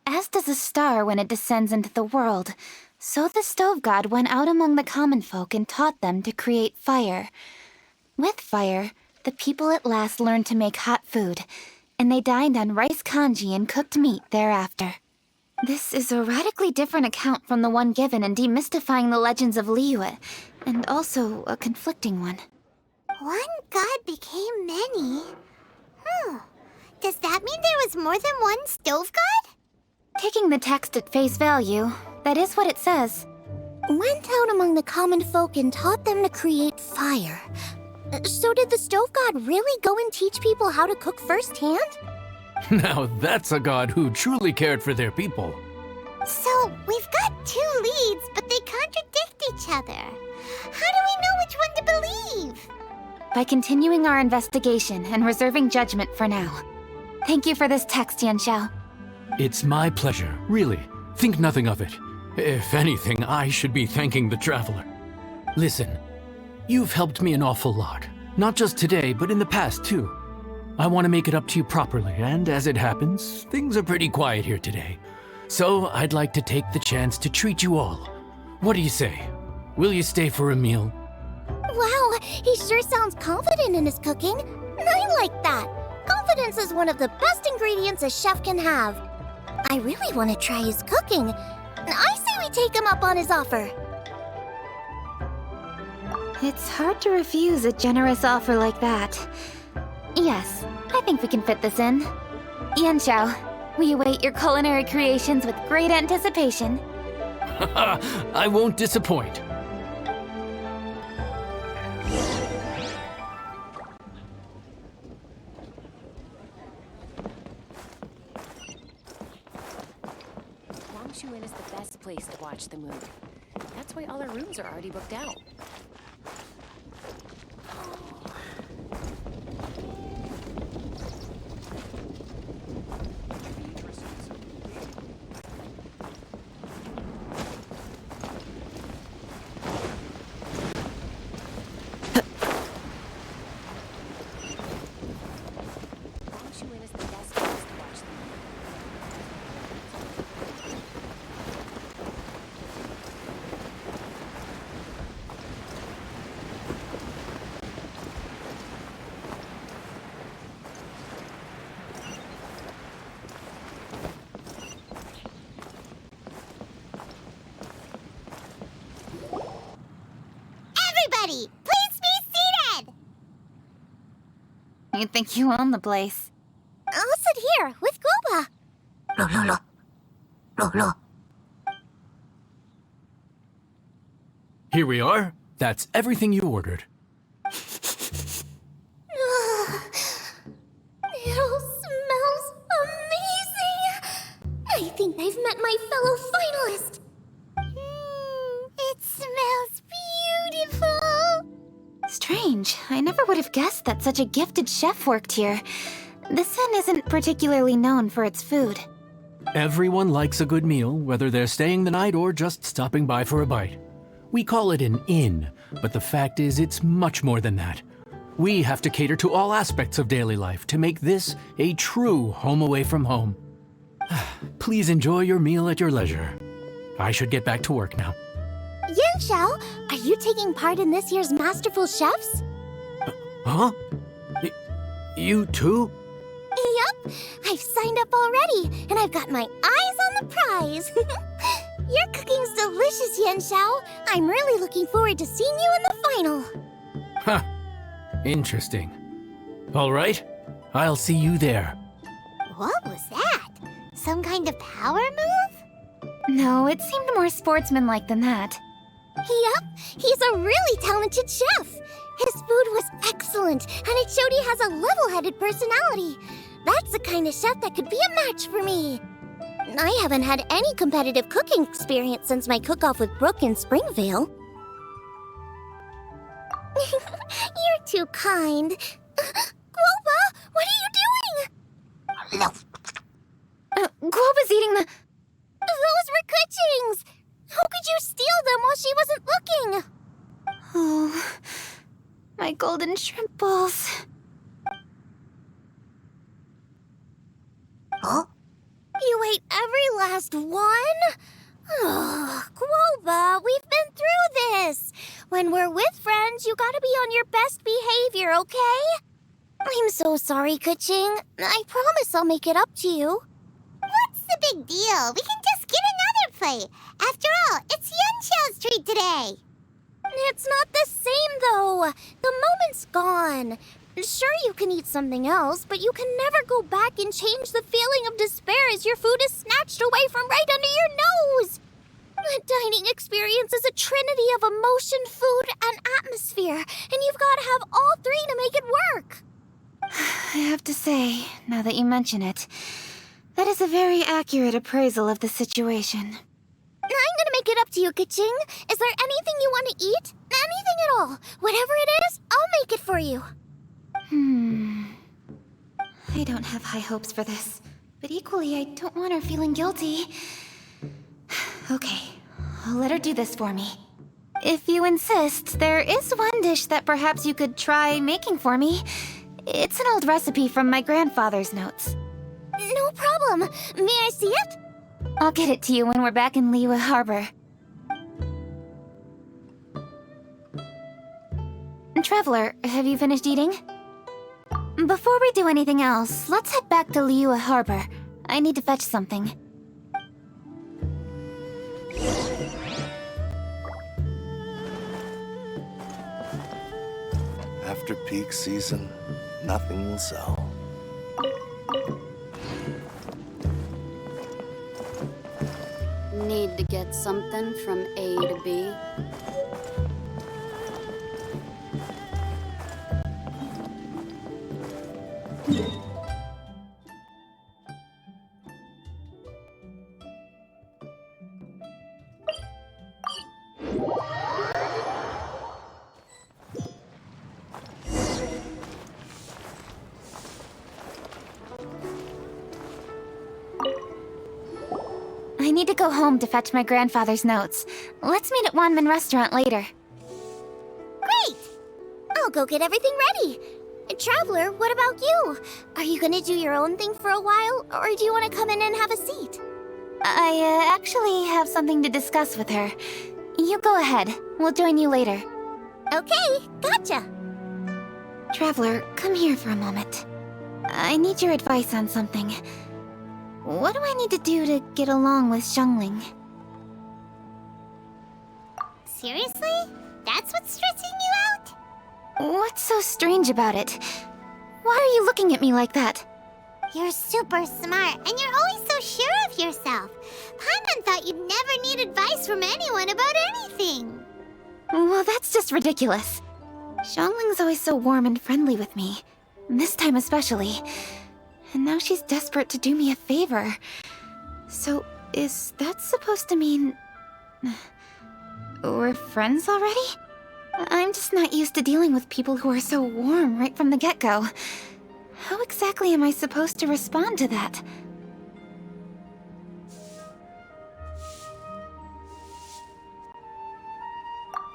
As does a star when it descends into the world, so the stove god went out among the common folk and taught them to create fire. With fire, the people at last learned to make hot food, and they dined on rice congee and cooked meat thereafter. This is a radically different account from the one given in Demystifying the Legends of Liyue, and also a conflicting one.
One god became many? Does that mean there was more than one stove god?
Taking the text at face value, that is what it says.
Went out among the common folk and taught them to create fire. So did the stove god really go and teach people how to cook firsthand?
Now that's a god who truly cared for their people.
So, we've got two leads, but they contradict each other. How do we know which one to believe?
By continuing our investigation and reserving judgment for now. Thank you for this text, Yanxiao.
It's my pleasure, really. Think nothing of it. If anything, I should be thanking the Traveler. Listen, you've helped me an awful lot. Not just today, but in the past, too. I want to make it up to you properly, and as it happens, things are pretty quiet here today. So I'd like to take the chance to treat you all. What do you say? Will you stay for a meal?
Wow, he sure sounds confident in his cooking. I like that. Confidence is one of the best ingredients a chef can have. I really want to try his cooking. I say we take him up on his offer.
It's hard to refuse a generous offer like that. Yes, I think we can fit this in. Yanxiao, we await your culinary creations with great anticipation.
I won't disappoint.
Wangshuin is the best place to watch the moon. That's why all our rooms are already booked out. Wangshuin is the best place to watch the moon.
Everybody, please be seated!
You think you own the place?
I'll sit here with Guoba.
Here we are. That's everything you ordered.
It all smells amazing. I think I've met my fellow finalist.
It smells beautiful.
Strange. I never would have guessed that such a gifted chef worked here. This inn isn't particularly known for its food.
Everyone likes a good meal, whether they're staying the night or just stopping by for a bite. We call it an inn, but the fact is it's much more than that. We have to cater to all aspects of daily life to make this a true home away from home. Please enjoy your meal at your leisure. I should get back to work now.
Yanxiao, are you taking part in this year's Masterful Chefs?
Huh? You too?
Yup, I've signed up already, and I've got my eyes on the prize. Your cooking's delicious, Yanxiao. I'm really looking forward to seeing you in the final.
Huh. Interesting. All right, I'll see you there.
What was that? Some kind of power move?
No, it seemed more sportsmanlike than that.
Yup, he's a really talented chef. His food was excellent, and it showed he has a level-headed personality. That's the kind of chef that could be a match for me. I haven't had any competitive cooking experience since my cook-off with Brooke in Springvale. You're too kind. Guoba, what are you doing?
Guoba's eating the...
Those were Kuching's! How could you steal them while she wasn't looking?
Oh, my golden shrimp balls.
Huh? You ate every last one? Oh, Guoba, we've been through this. When we're with friends, you gotta be on your best behavior, okay? I'm so sorry, Kuching. I promise I'll make it up to you.
What's the big deal? We can just get another plate. After all, it's Yanxiao's treat today.
It's not the same, though. The moment's gone. Sure, you can eat something else, but you can never go back and change the feeling of despair as your food is snatched away from right under your nose. The dining experience is a trinity of emotion, food, and atmosphere, and you've got to have all three to make it work.
I have to say, now that you mention it, that is a very accurate appraisal of the situation.
I'm gonna make it up to you, Kuching. Is there anything you want to eat? Anything at all. Whatever it is, I'll make it for you.
I don't have high hopes for this, but equally I don't want her feeling guilty. Okay, I'll let her do this for me. If you insist, there is one dish that perhaps you could try making for me. It's an old recipe from my grandfather's notes.
No problem. May I see it?
I'll get it to you when we're back in Liyue Harbor. Traveler, have you finished eating? Before we do anything else, let's head back to Liyue Harbor. I need to fetch something.
After peak season, nothing will sell.
Need to get something from A to B?
I need to go home to fetch my grandfather's notes. Let's meet at Wanman Restaurant later.
Great! I'll go get everything ready. Traveler, what about you? Are you gonna do your own thing for a while, or do you want to come in and have a seat?
I actually have something to discuss with her. You go ahead. We'll join you later.
Okay, gotcha.
Traveler, come here for a moment. I need your advice on something. What do I need to do to get along with Xiangling?
Seriously? That's what's stressing you out?
What's so strange about it? Why are you looking at me like that?
You're super smart, and you're always so sure of yourself. Paimon thought you'd never need advice from anyone about anything.
Well, that's just ridiculous. Xiangling's always so warm and friendly with me. This time especially. And now she's desperate to do me a favor. So, is that supposed to mean... we're friends already? I'm just not used to dealing with people who are so warm right from the get-go. How exactly am I supposed to respond to that?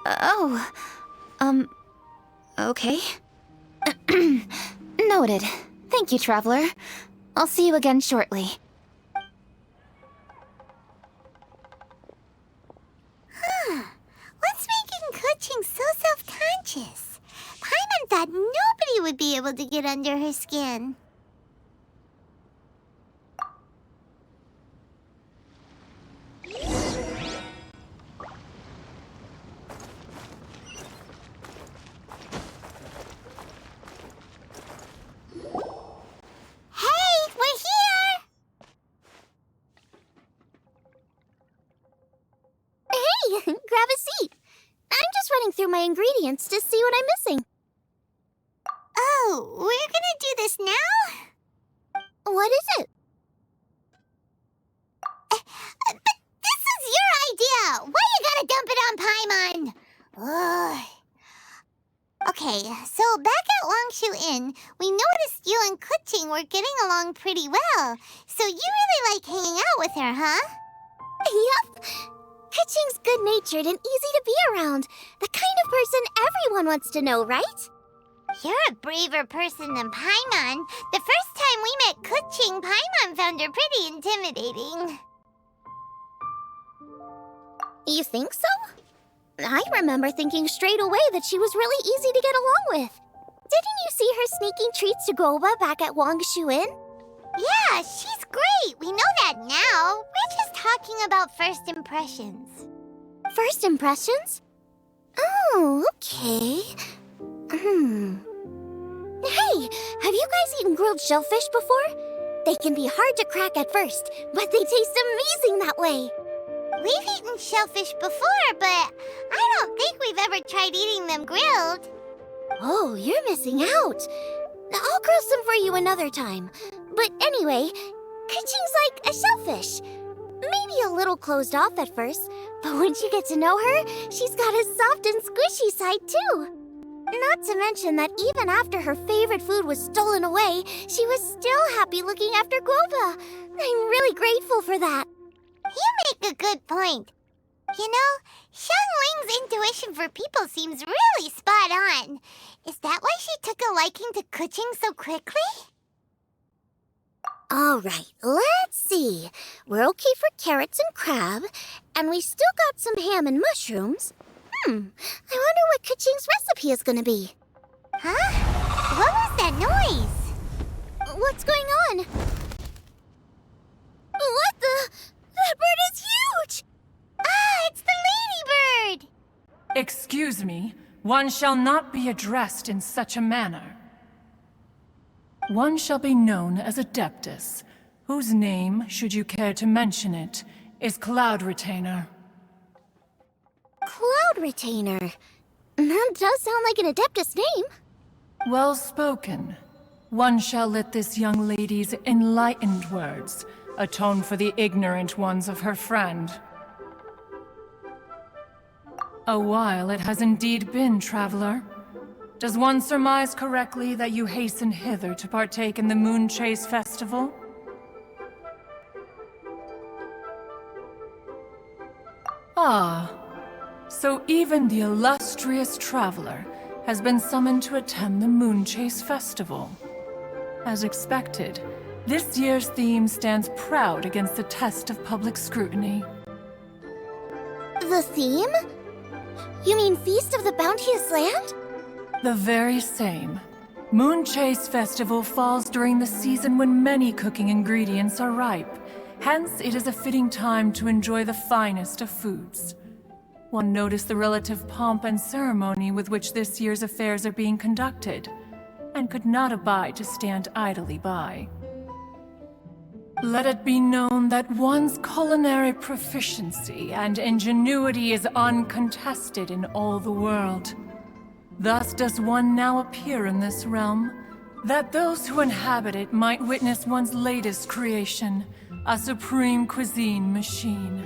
Oh, okay. Noted. Thank you, Traveler. I'll see you again shortly.
Huh. What's making Kuching so self-conscious? Paimon thought nobody would be able to get under her skin.
Grab a seat. I'm just running through my ingredients to see what I'm missing.
Oh, we're gonna do this now?
What is it?
But this is your idea! Why you gotta dump it on Paimon? Ugh. Okay, so back at Longshu Inn, we noticed you and Kuching were getting along pretty well. So you really like hanging out with her, huh?
Yup. Kuching's good-natured and easy to be around. The kind of person everyone wants to know, right?
You're a braver person than Paimon. The first time we met Kuching, Paimon found her pretty intimidating.
You think so? I remember thinking straight away that she was really easy to get along with. Didn't you see her sneaking treats to Goba back at Wangshu Inn?
Yeah, she's great. We know that now. We're just talking about first impressions.
First impressions? Oh, okay. Hey, have you guys eaten grilled shellfish before? They can be hard to crack at first, but they taste amazing that way.
We've eaten shellfish before, but I don't think we've ever tried eating them grilled.
Oh, you're missing out. I'll grill some for you another time. But anyway, Kuching's like a shellfish. Maybe a little closed off at first, but once you get to know her, she's got a soft and squishy side too. Not to mention that even after her favorite food was stolen away, she was still happy looking after Guoba. I'm really grateful for that.
You make a good point. You know, Xiangling's intuition for people seems really spot on. Is that why she took a liking to Kuching so quickly?
All right, let's see. We're okay for carrots and crab, and we still got some ham and mushrooms. I wonder what Kuching's recipe is gonna be.
Huh? What was that noise?
What's going on? What the? That bird is huge!
Ah, it's the ladybird!
Excuse me, one shall not be addressed in such a manner. One shall be known as Adeptus, whose name, should you care to mention it, is Cloud Retainer.
Cloud Retainer. That does sound like an Adeptus name.
Well spoken. One shall let this young lady's enlightened words atone for the ignorant ones of her friend. A while it has indeed been, traveler. Does one surmise correctly that you hasten hither to partake in the Moon Chase Festival? Ah, so even the illustrious traveler has been summoned to attend the Moon Chase Festival. As expected, this year's theme stands proud against the test of public scrutiny.
The theme? You mean Feast of the Bounteous Land?
The very same. Moon Chase Festival falls during the season when many cooking ingredients are ripe. Hence, it is a fitting time to enjoy the finest of foods. One noticed the relative pomp and ceremony with which this year's affairs are being conducted, and could not abide to stand idly by. Let it be known that one's culinary proficiency and ingenuity is uncontested in all the world. Thus does one now appear in this realm, that those who inhabit it might witness one's latest creation, a supreme cuisine machine.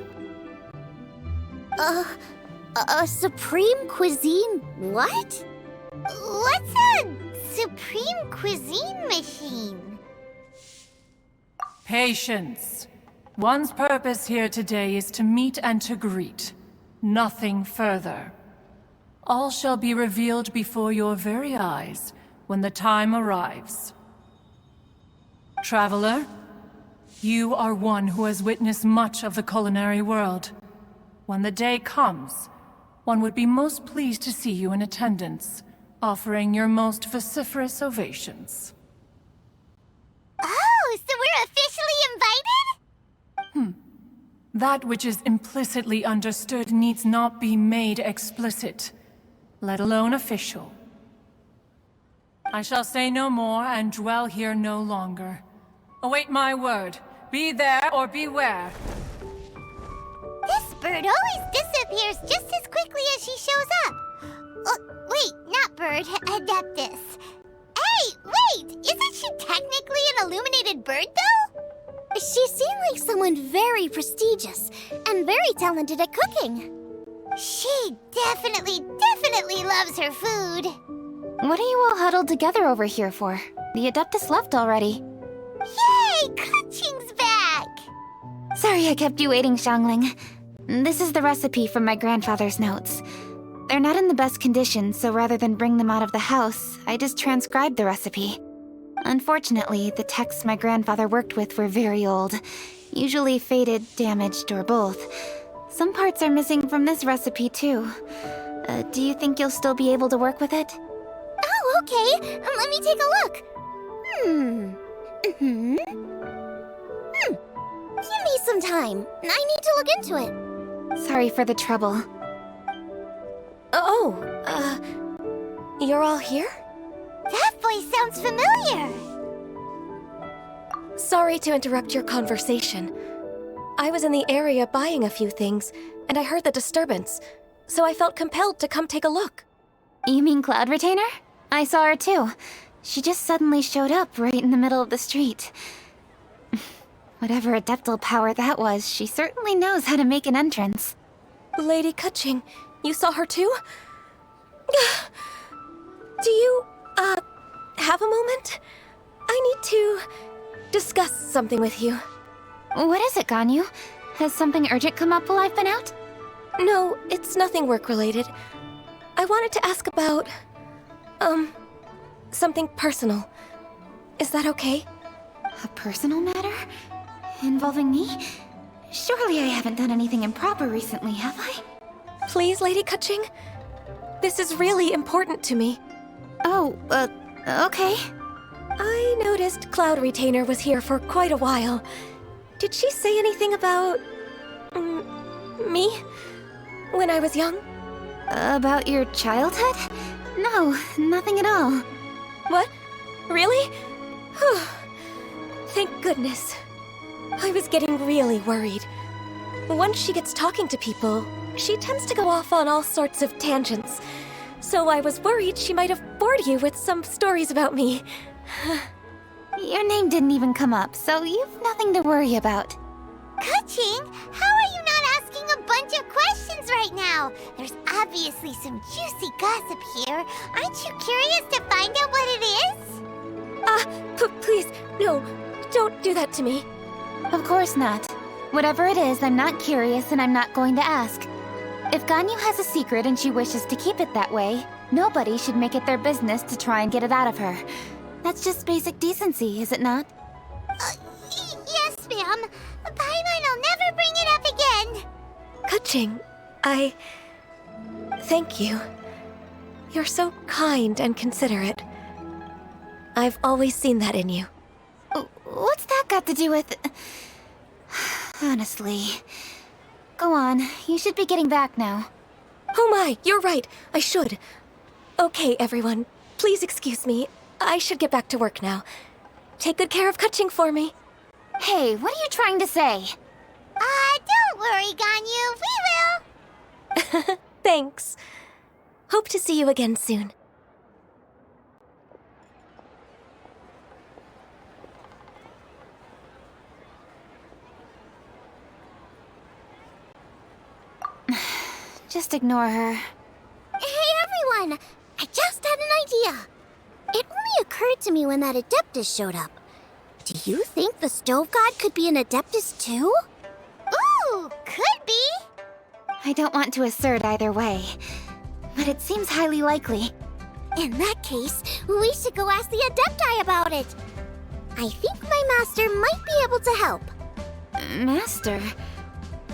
A supreme cuisine what?
What's a supreme cuisine machine?
Patience. One's purpose here today is to meet and to greet. Nothing further. All shall be revealed before your very eyes when the time arrives. Traveler, you are one who has witnessed much of the culinary world. When the day comes, one would be most pleased to see you in attendance, offering your most vociferous ovations.
Oh, so we're officially invited?
That which is implicitly understood needs not be made explicit, let alone official. I shall say no more and dwell here no longer. Await my word. Be there or beware.
This bird always disappears just as quickly as she shows up. Oh, wait, not bird, Adeptus. Hey, wait! Isn't she technically an illuminated bird, though?
She seemed like someone very prestigious and very talented at cooking.
She definitely loves her food.
What are you all huddled together over here for? The Adeptus left already.
Yay! Kaching's back!
Sorry I kept you waiting, Xiangling. This is the recipe from my grandfather's notes. They're not in the best condition, so rather than bring them out of the house, I just transcribed the recipe. Unfortunately, the texts my grandfather worked with were very old, usually faded, damaged, or both. Some parts are missing from this recipe, too. Do you think you'll still be able to work with it?
Oh, okay. Let me take a look. Give me some time. I need to look into it.
Sorry for the trouble.
You're all here?
That voice sounds familiar.
Sorry to interrupt your conversation. I was in the area buying a few things, and I heard the disturbance, so I felt compelled to come take a look.
You mean Cloud Retainer? I saw her too. She just suddenly showed up right in the middle of the street. Whatever adeptal power that was, she certainly knows how to make an entrance.
Lady Kaching, you saw her too? Do you, have a moment? I need to discuss something with you.
What is it, Ganyu? Has something urgent come up while I've been out?
No, it's nothing work-related. I wanted to ask about, something personal. Is that okay?
A personal matter? Involving me? Surely I haven't done anything improper recently, have I?
Please, Lady Kaching? This is really important to me.
Oh, okay.
I noticed Cloud Retainer was here for quite a while. Did she say anything about... me? When I was young?
About your childhood? No, nothing at all.
What? Really? Whew. Thank goodness. I was getting really worried. Once she gets talking to people, she tends to go off on all sorts of tangents. So I was worried she might have bored you with some stories about me.
Your name didn't even come up, so you've nothing to worry about.
Ka-Ching, how are you not asking a bunch of questions right now? There's obviously some juicy gossip here. Aren't you curious to find out what it is?
Please, no, don't do that to me.
Of course not. Whatever it is, I'm not curious and I'm not going to ask. If Ganyu has a secret and she wishes to keep it that way, nobody should make it their business to try and get it out of her. That's just basic decency, is it not?
Yes, ma'am. Paimon will never bring it up again.
Ka-Ching, thank you. You're so kind and considerate. I've always seen that in you.
What's that got to do with... Honestly. Go on, you should be getting back now.
Oh my, you're right, I should. Okay, everyone, please excuse me. I should get back to work now. Take good care of Ka-Ching for me.
Hey, what are you trying to say?
Don't worry, Ganyu, we will.
Thanks. Hope to see you again soon.
Just ignore her.
Hey everyone! I just had an idea. It only occurred to me when that Adeptus showed up. Do you think the Stove God could be an Adeptus too?
Ooh, could be.
I don't want to assert either way, but it seems highly likely.
In that case, we should go ask the Adepti about it. I think my master might be able to help.
Master?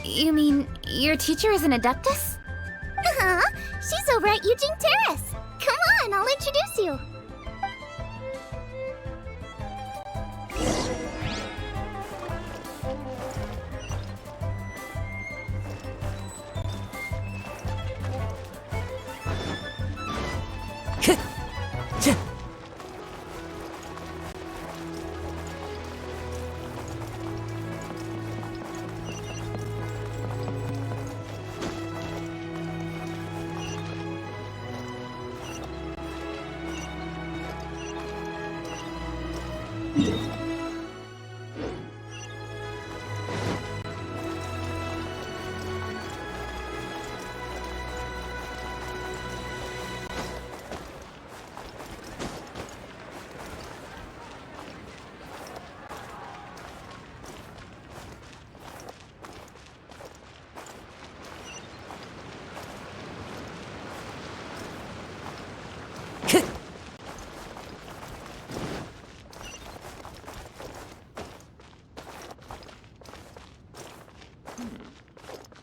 You mean your teacher is an Adeptus?
Uh-huh. She's over at Eugene Terrace. Come on, I'll introduce you.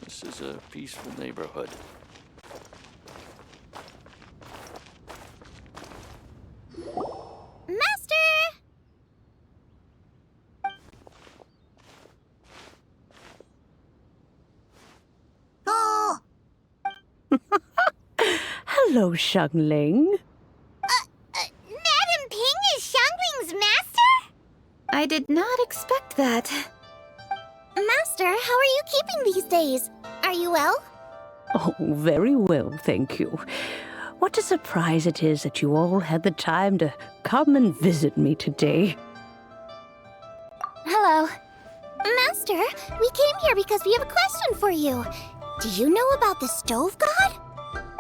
This is a peaceful neighborhood.
Master!
Oh!
Hello, Xiangling.
Madam Ping is Xiangling's master?
I did not expect that.
Master, how are you keeping these days? Are you well?
Oh, very well, thank you. What a surprise it is that you all had the time to come and visit me today.
Hello.
Master, we came here because we have a question for you. Do you know about the Stove God?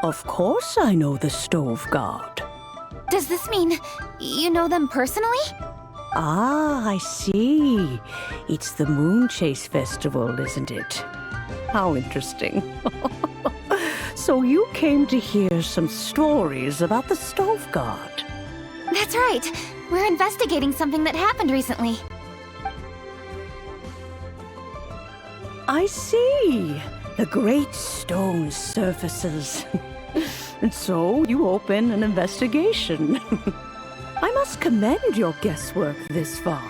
Of course I know the Stove God.
Does this mean you know them personally?
Ah, I see. It's the Moon Chase Festival, isn't it? How interesting. So you came to hear some stories about the Stove God.
That's right. We're investigating something that happened recently.
I see. The great stone surfaces. And so you open an investigation. I must commend your guesswork this far.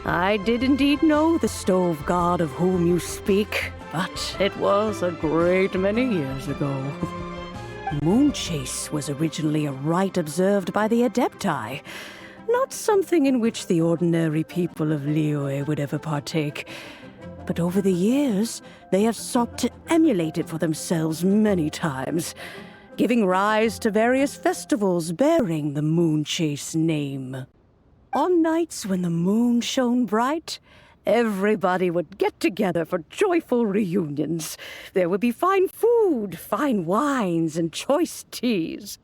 I did indeed know the Stove God of whom you speak, but it was a great many years ago. Moonchase was originally a rite observed by the Adepti, not something in which the ordinary people of Liyue would ever partake. But over the years, they have sought to emulate it for themselves many times, giving rise to various festivals bearing the Moonchase name. On nights when the moon shone bright, everybody would get together for joyful reunions. There would be fine food, fine wines, and choice teas.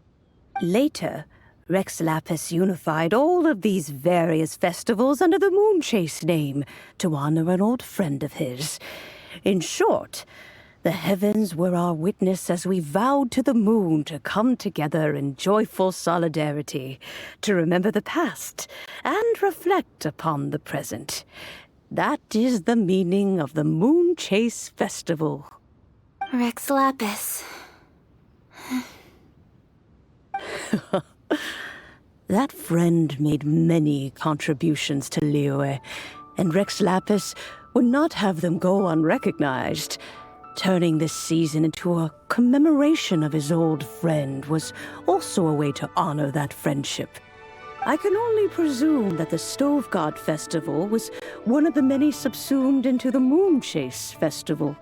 Later, Rex Lapis unified all of these various festivals under the Moonchase name to honor an old friend of his. In short, the heavens were our witness as we vowed to the moon to come together in joyful solidarity, to remember the past and reflect upon the present. That is the meaning of the Moonchase Festival.
Rex Lapis.
That friend made many contributions to Liyue, and Rex Lapis would not have them go unrecognized. Turning this season into a commemoration of his old friend was also a way to honor that friendship. I can only presume that the Stove God Festival was one of the many subsumed into the Moonchase Festival.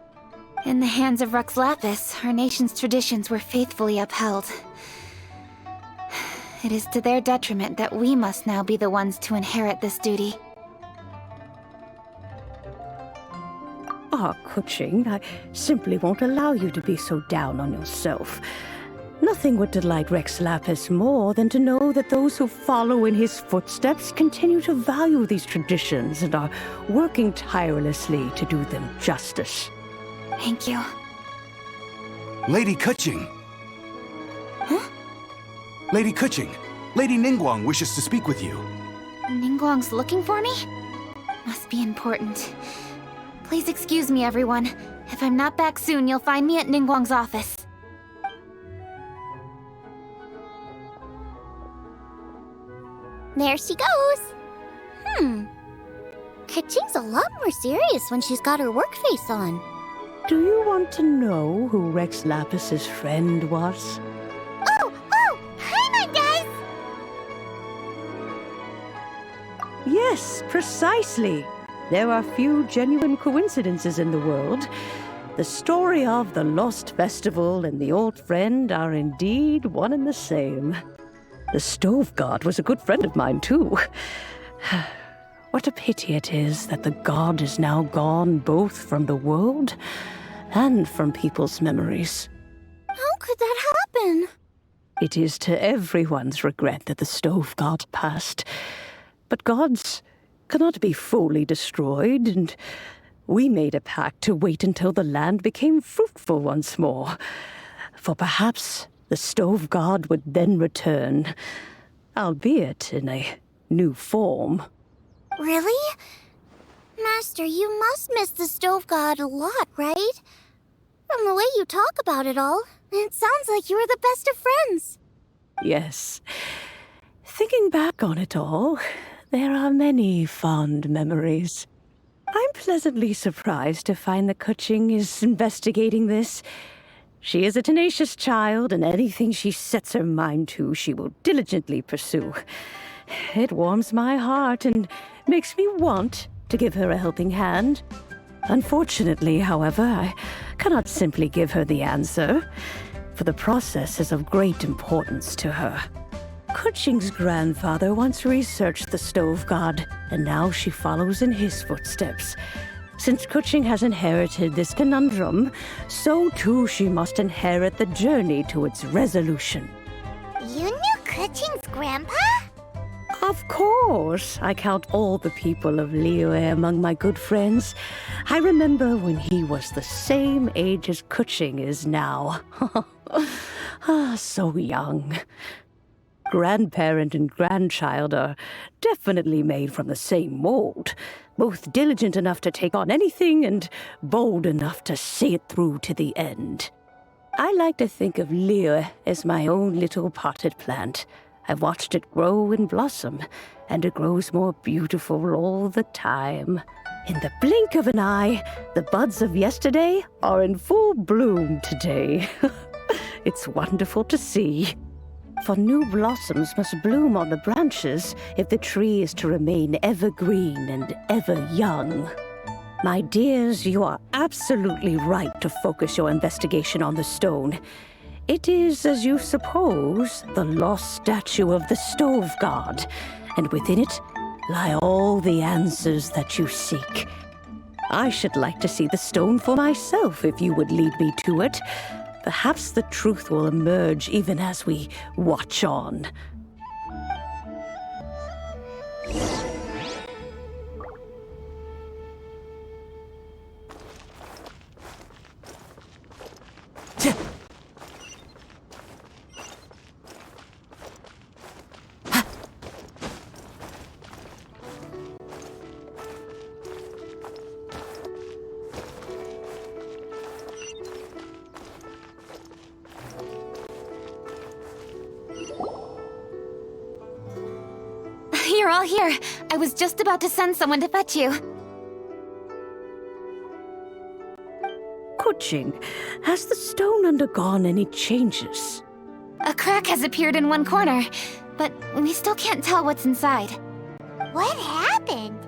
In the hands of Rex Lapis, our nation's traditions were faithfully upheld. It is to their detriment that we must now be the ones to inherit this duty.
Kuching, I simply won't allow you to be so down on yourself. Nothing would delight Rex Lapis more than to know that those who follow in his footsteps continue to value these traditions and are working tirelessly to do them justice.
Thank you.
Lady Kuching!
Huh?
Lady Kuching, Lady Ningguang wishes to speak with you.
Ningguang's looking for me? Must be important. Please excuse me, everyone. If I'm not back soon, you'll find me at Ningguang's office.
There she goes. Kuching's a lot more serious when she's got her work face on.
Do you want to know who Rex Lapis's friend was?
Oh! Paimon does!
Yes, precisely. There are few genuine coincidences in the world. The story of the Lost Festival and the old friend are indeed one and the same. The Stove God was a good friend of mine, too. What a pity it is that the god is now gone both from the world and from people's memories.
How could that happen?
It is to everyone's regret that the Stove God passed. But gods cannot be fully destroyed, and we made a pact to wait until the land became fruitful once more. For perhaps the Stove God would then return, albeit in a new form.
Really? Master, you must miss the Stove God a lot, right? From the way you talk about it all, it sounds like you were the best of friends.
Yes. Thinking back on it all, there are many fond memories. I'm pleasantly surprised to find that Kuching is investigating this. She is a tenacious child, and anything she sets her mind to, she will diligently pursue. It warms my heart and makes me want to give her a helping hand. Unfortunately, however, I cannot simply give her the answer, for the process is of great importance to her. Kuching's grandfather once researched the Stove God, and now she follows in his footsteps. Since Kuching has inherited this conundrum, so too she must inherit the journey to its resolution.
You knew Kuching's grandpa?
Of course. I count all the people of Liyue among my good friends. I remember when he was the same age as Kuching is now. So young. Grandparent and grandchild are definitely made from the same mold, both diligent enough to take on anything and bold enough to see it through to the end. I like to think of Liyue as my own little potted plant. I've watched it grow and blossom, and it grows more beautiful all the time. In the blink of an eye, the buds of yesterday are in full bloom today. It's wonderful to see. For new blossoms must bloom on the branches if the tree is to remain evergreen and ever young. My dears, you are absolutely right to focus your investigation on the stone. It is, as you suppose, the lost statue of the Stove God, and within it lie all the answers that you seek. I should like to see the stone for myself if you would lead me to it. Perhaps the truth will emerge even as we watch on.
You're all here. I was just about to send someone to fetch you.
Kuching, has the stone undergone any changes?
A crack has appeared in one corner, but we still can't tell what's inside.
What happened?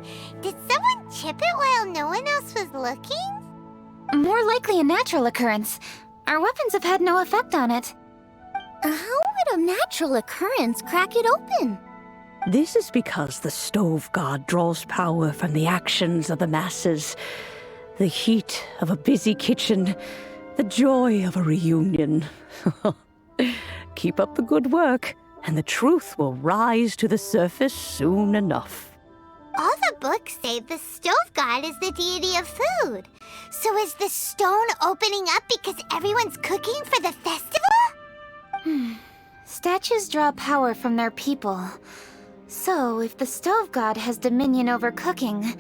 Did someone chip it while no one else was looking?
More likely a natural occurrence. Our weapons have had no effect on it.
How would a natural occurrence crack it open?
This is because the Stove God draws power from the actions of the masses, the heat of a busy kitchen, the joy of a reunion. Keep up the good work, and the truth will rise to the surface soon enough.
All the books say the Stove God is the deity of food. So is the stone opening up because everyone's cooking for the festival?
Statues draw power from their people. So, if the Stove God has dominion over cooking,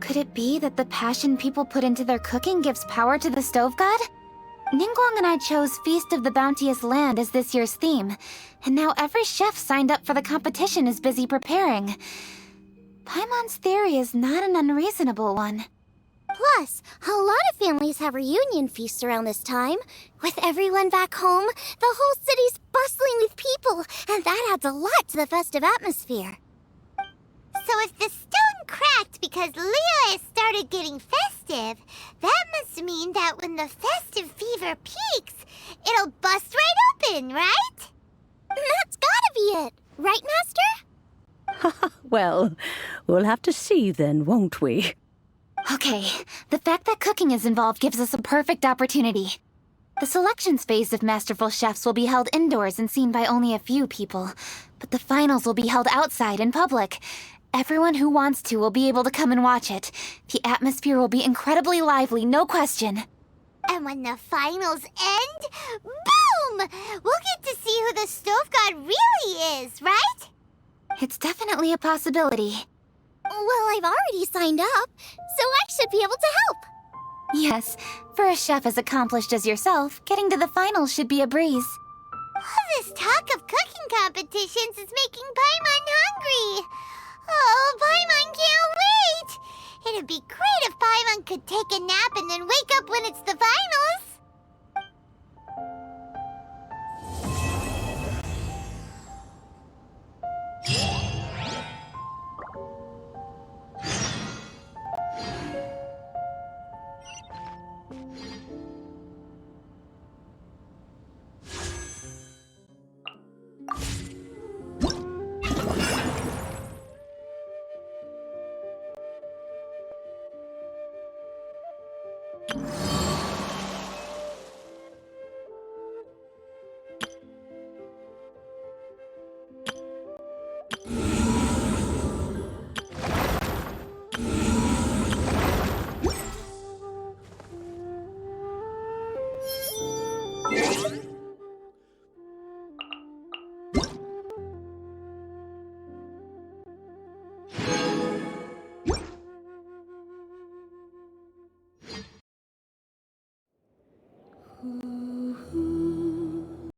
could it be that the passion people put into their cooking gives power to the Stove God? Ningguang and I chose Feast of the Bounteous Land as this year's theme, and now every chef signed up for the competition is busy preparing. Paimon's theory is not an unreasonable one.
Plus, a lot of families have reunion feasts around this time. With everyone back home, the whole city's bustling with people, and that adds a lot to the festive atmosphere.
So if the stone cracked because Leo has started getting festive, that must mean that when the festive fever peaks, it'll bust right open, right?
That's gotta be it, right, Master?
Well, we'll have to see then, won't we?
Okay, the fact that cooking is involved gives us a perfect opportunity. The selections phase of Masterful Chefs will be held indoors and seen by only a few people, but the finals will be held outside in public. Everyone who wants to will be able to come and watch it. The atmosphere will be incredibly lively, no question.
And when the finals end, boom! We'll get to see who the Stove God really is, right?
It's definitely a possibility.
Well, I've already signed up, so I should be able to help.
Yes, for a chef as accomplished as yourself, getting to the finals should be a breeze.
All this talk of cooking competitions is making Paimon hungry. Oh, Paimon can't wait! It'd be great if Paimon could take a nap and then wake up when it's the finals.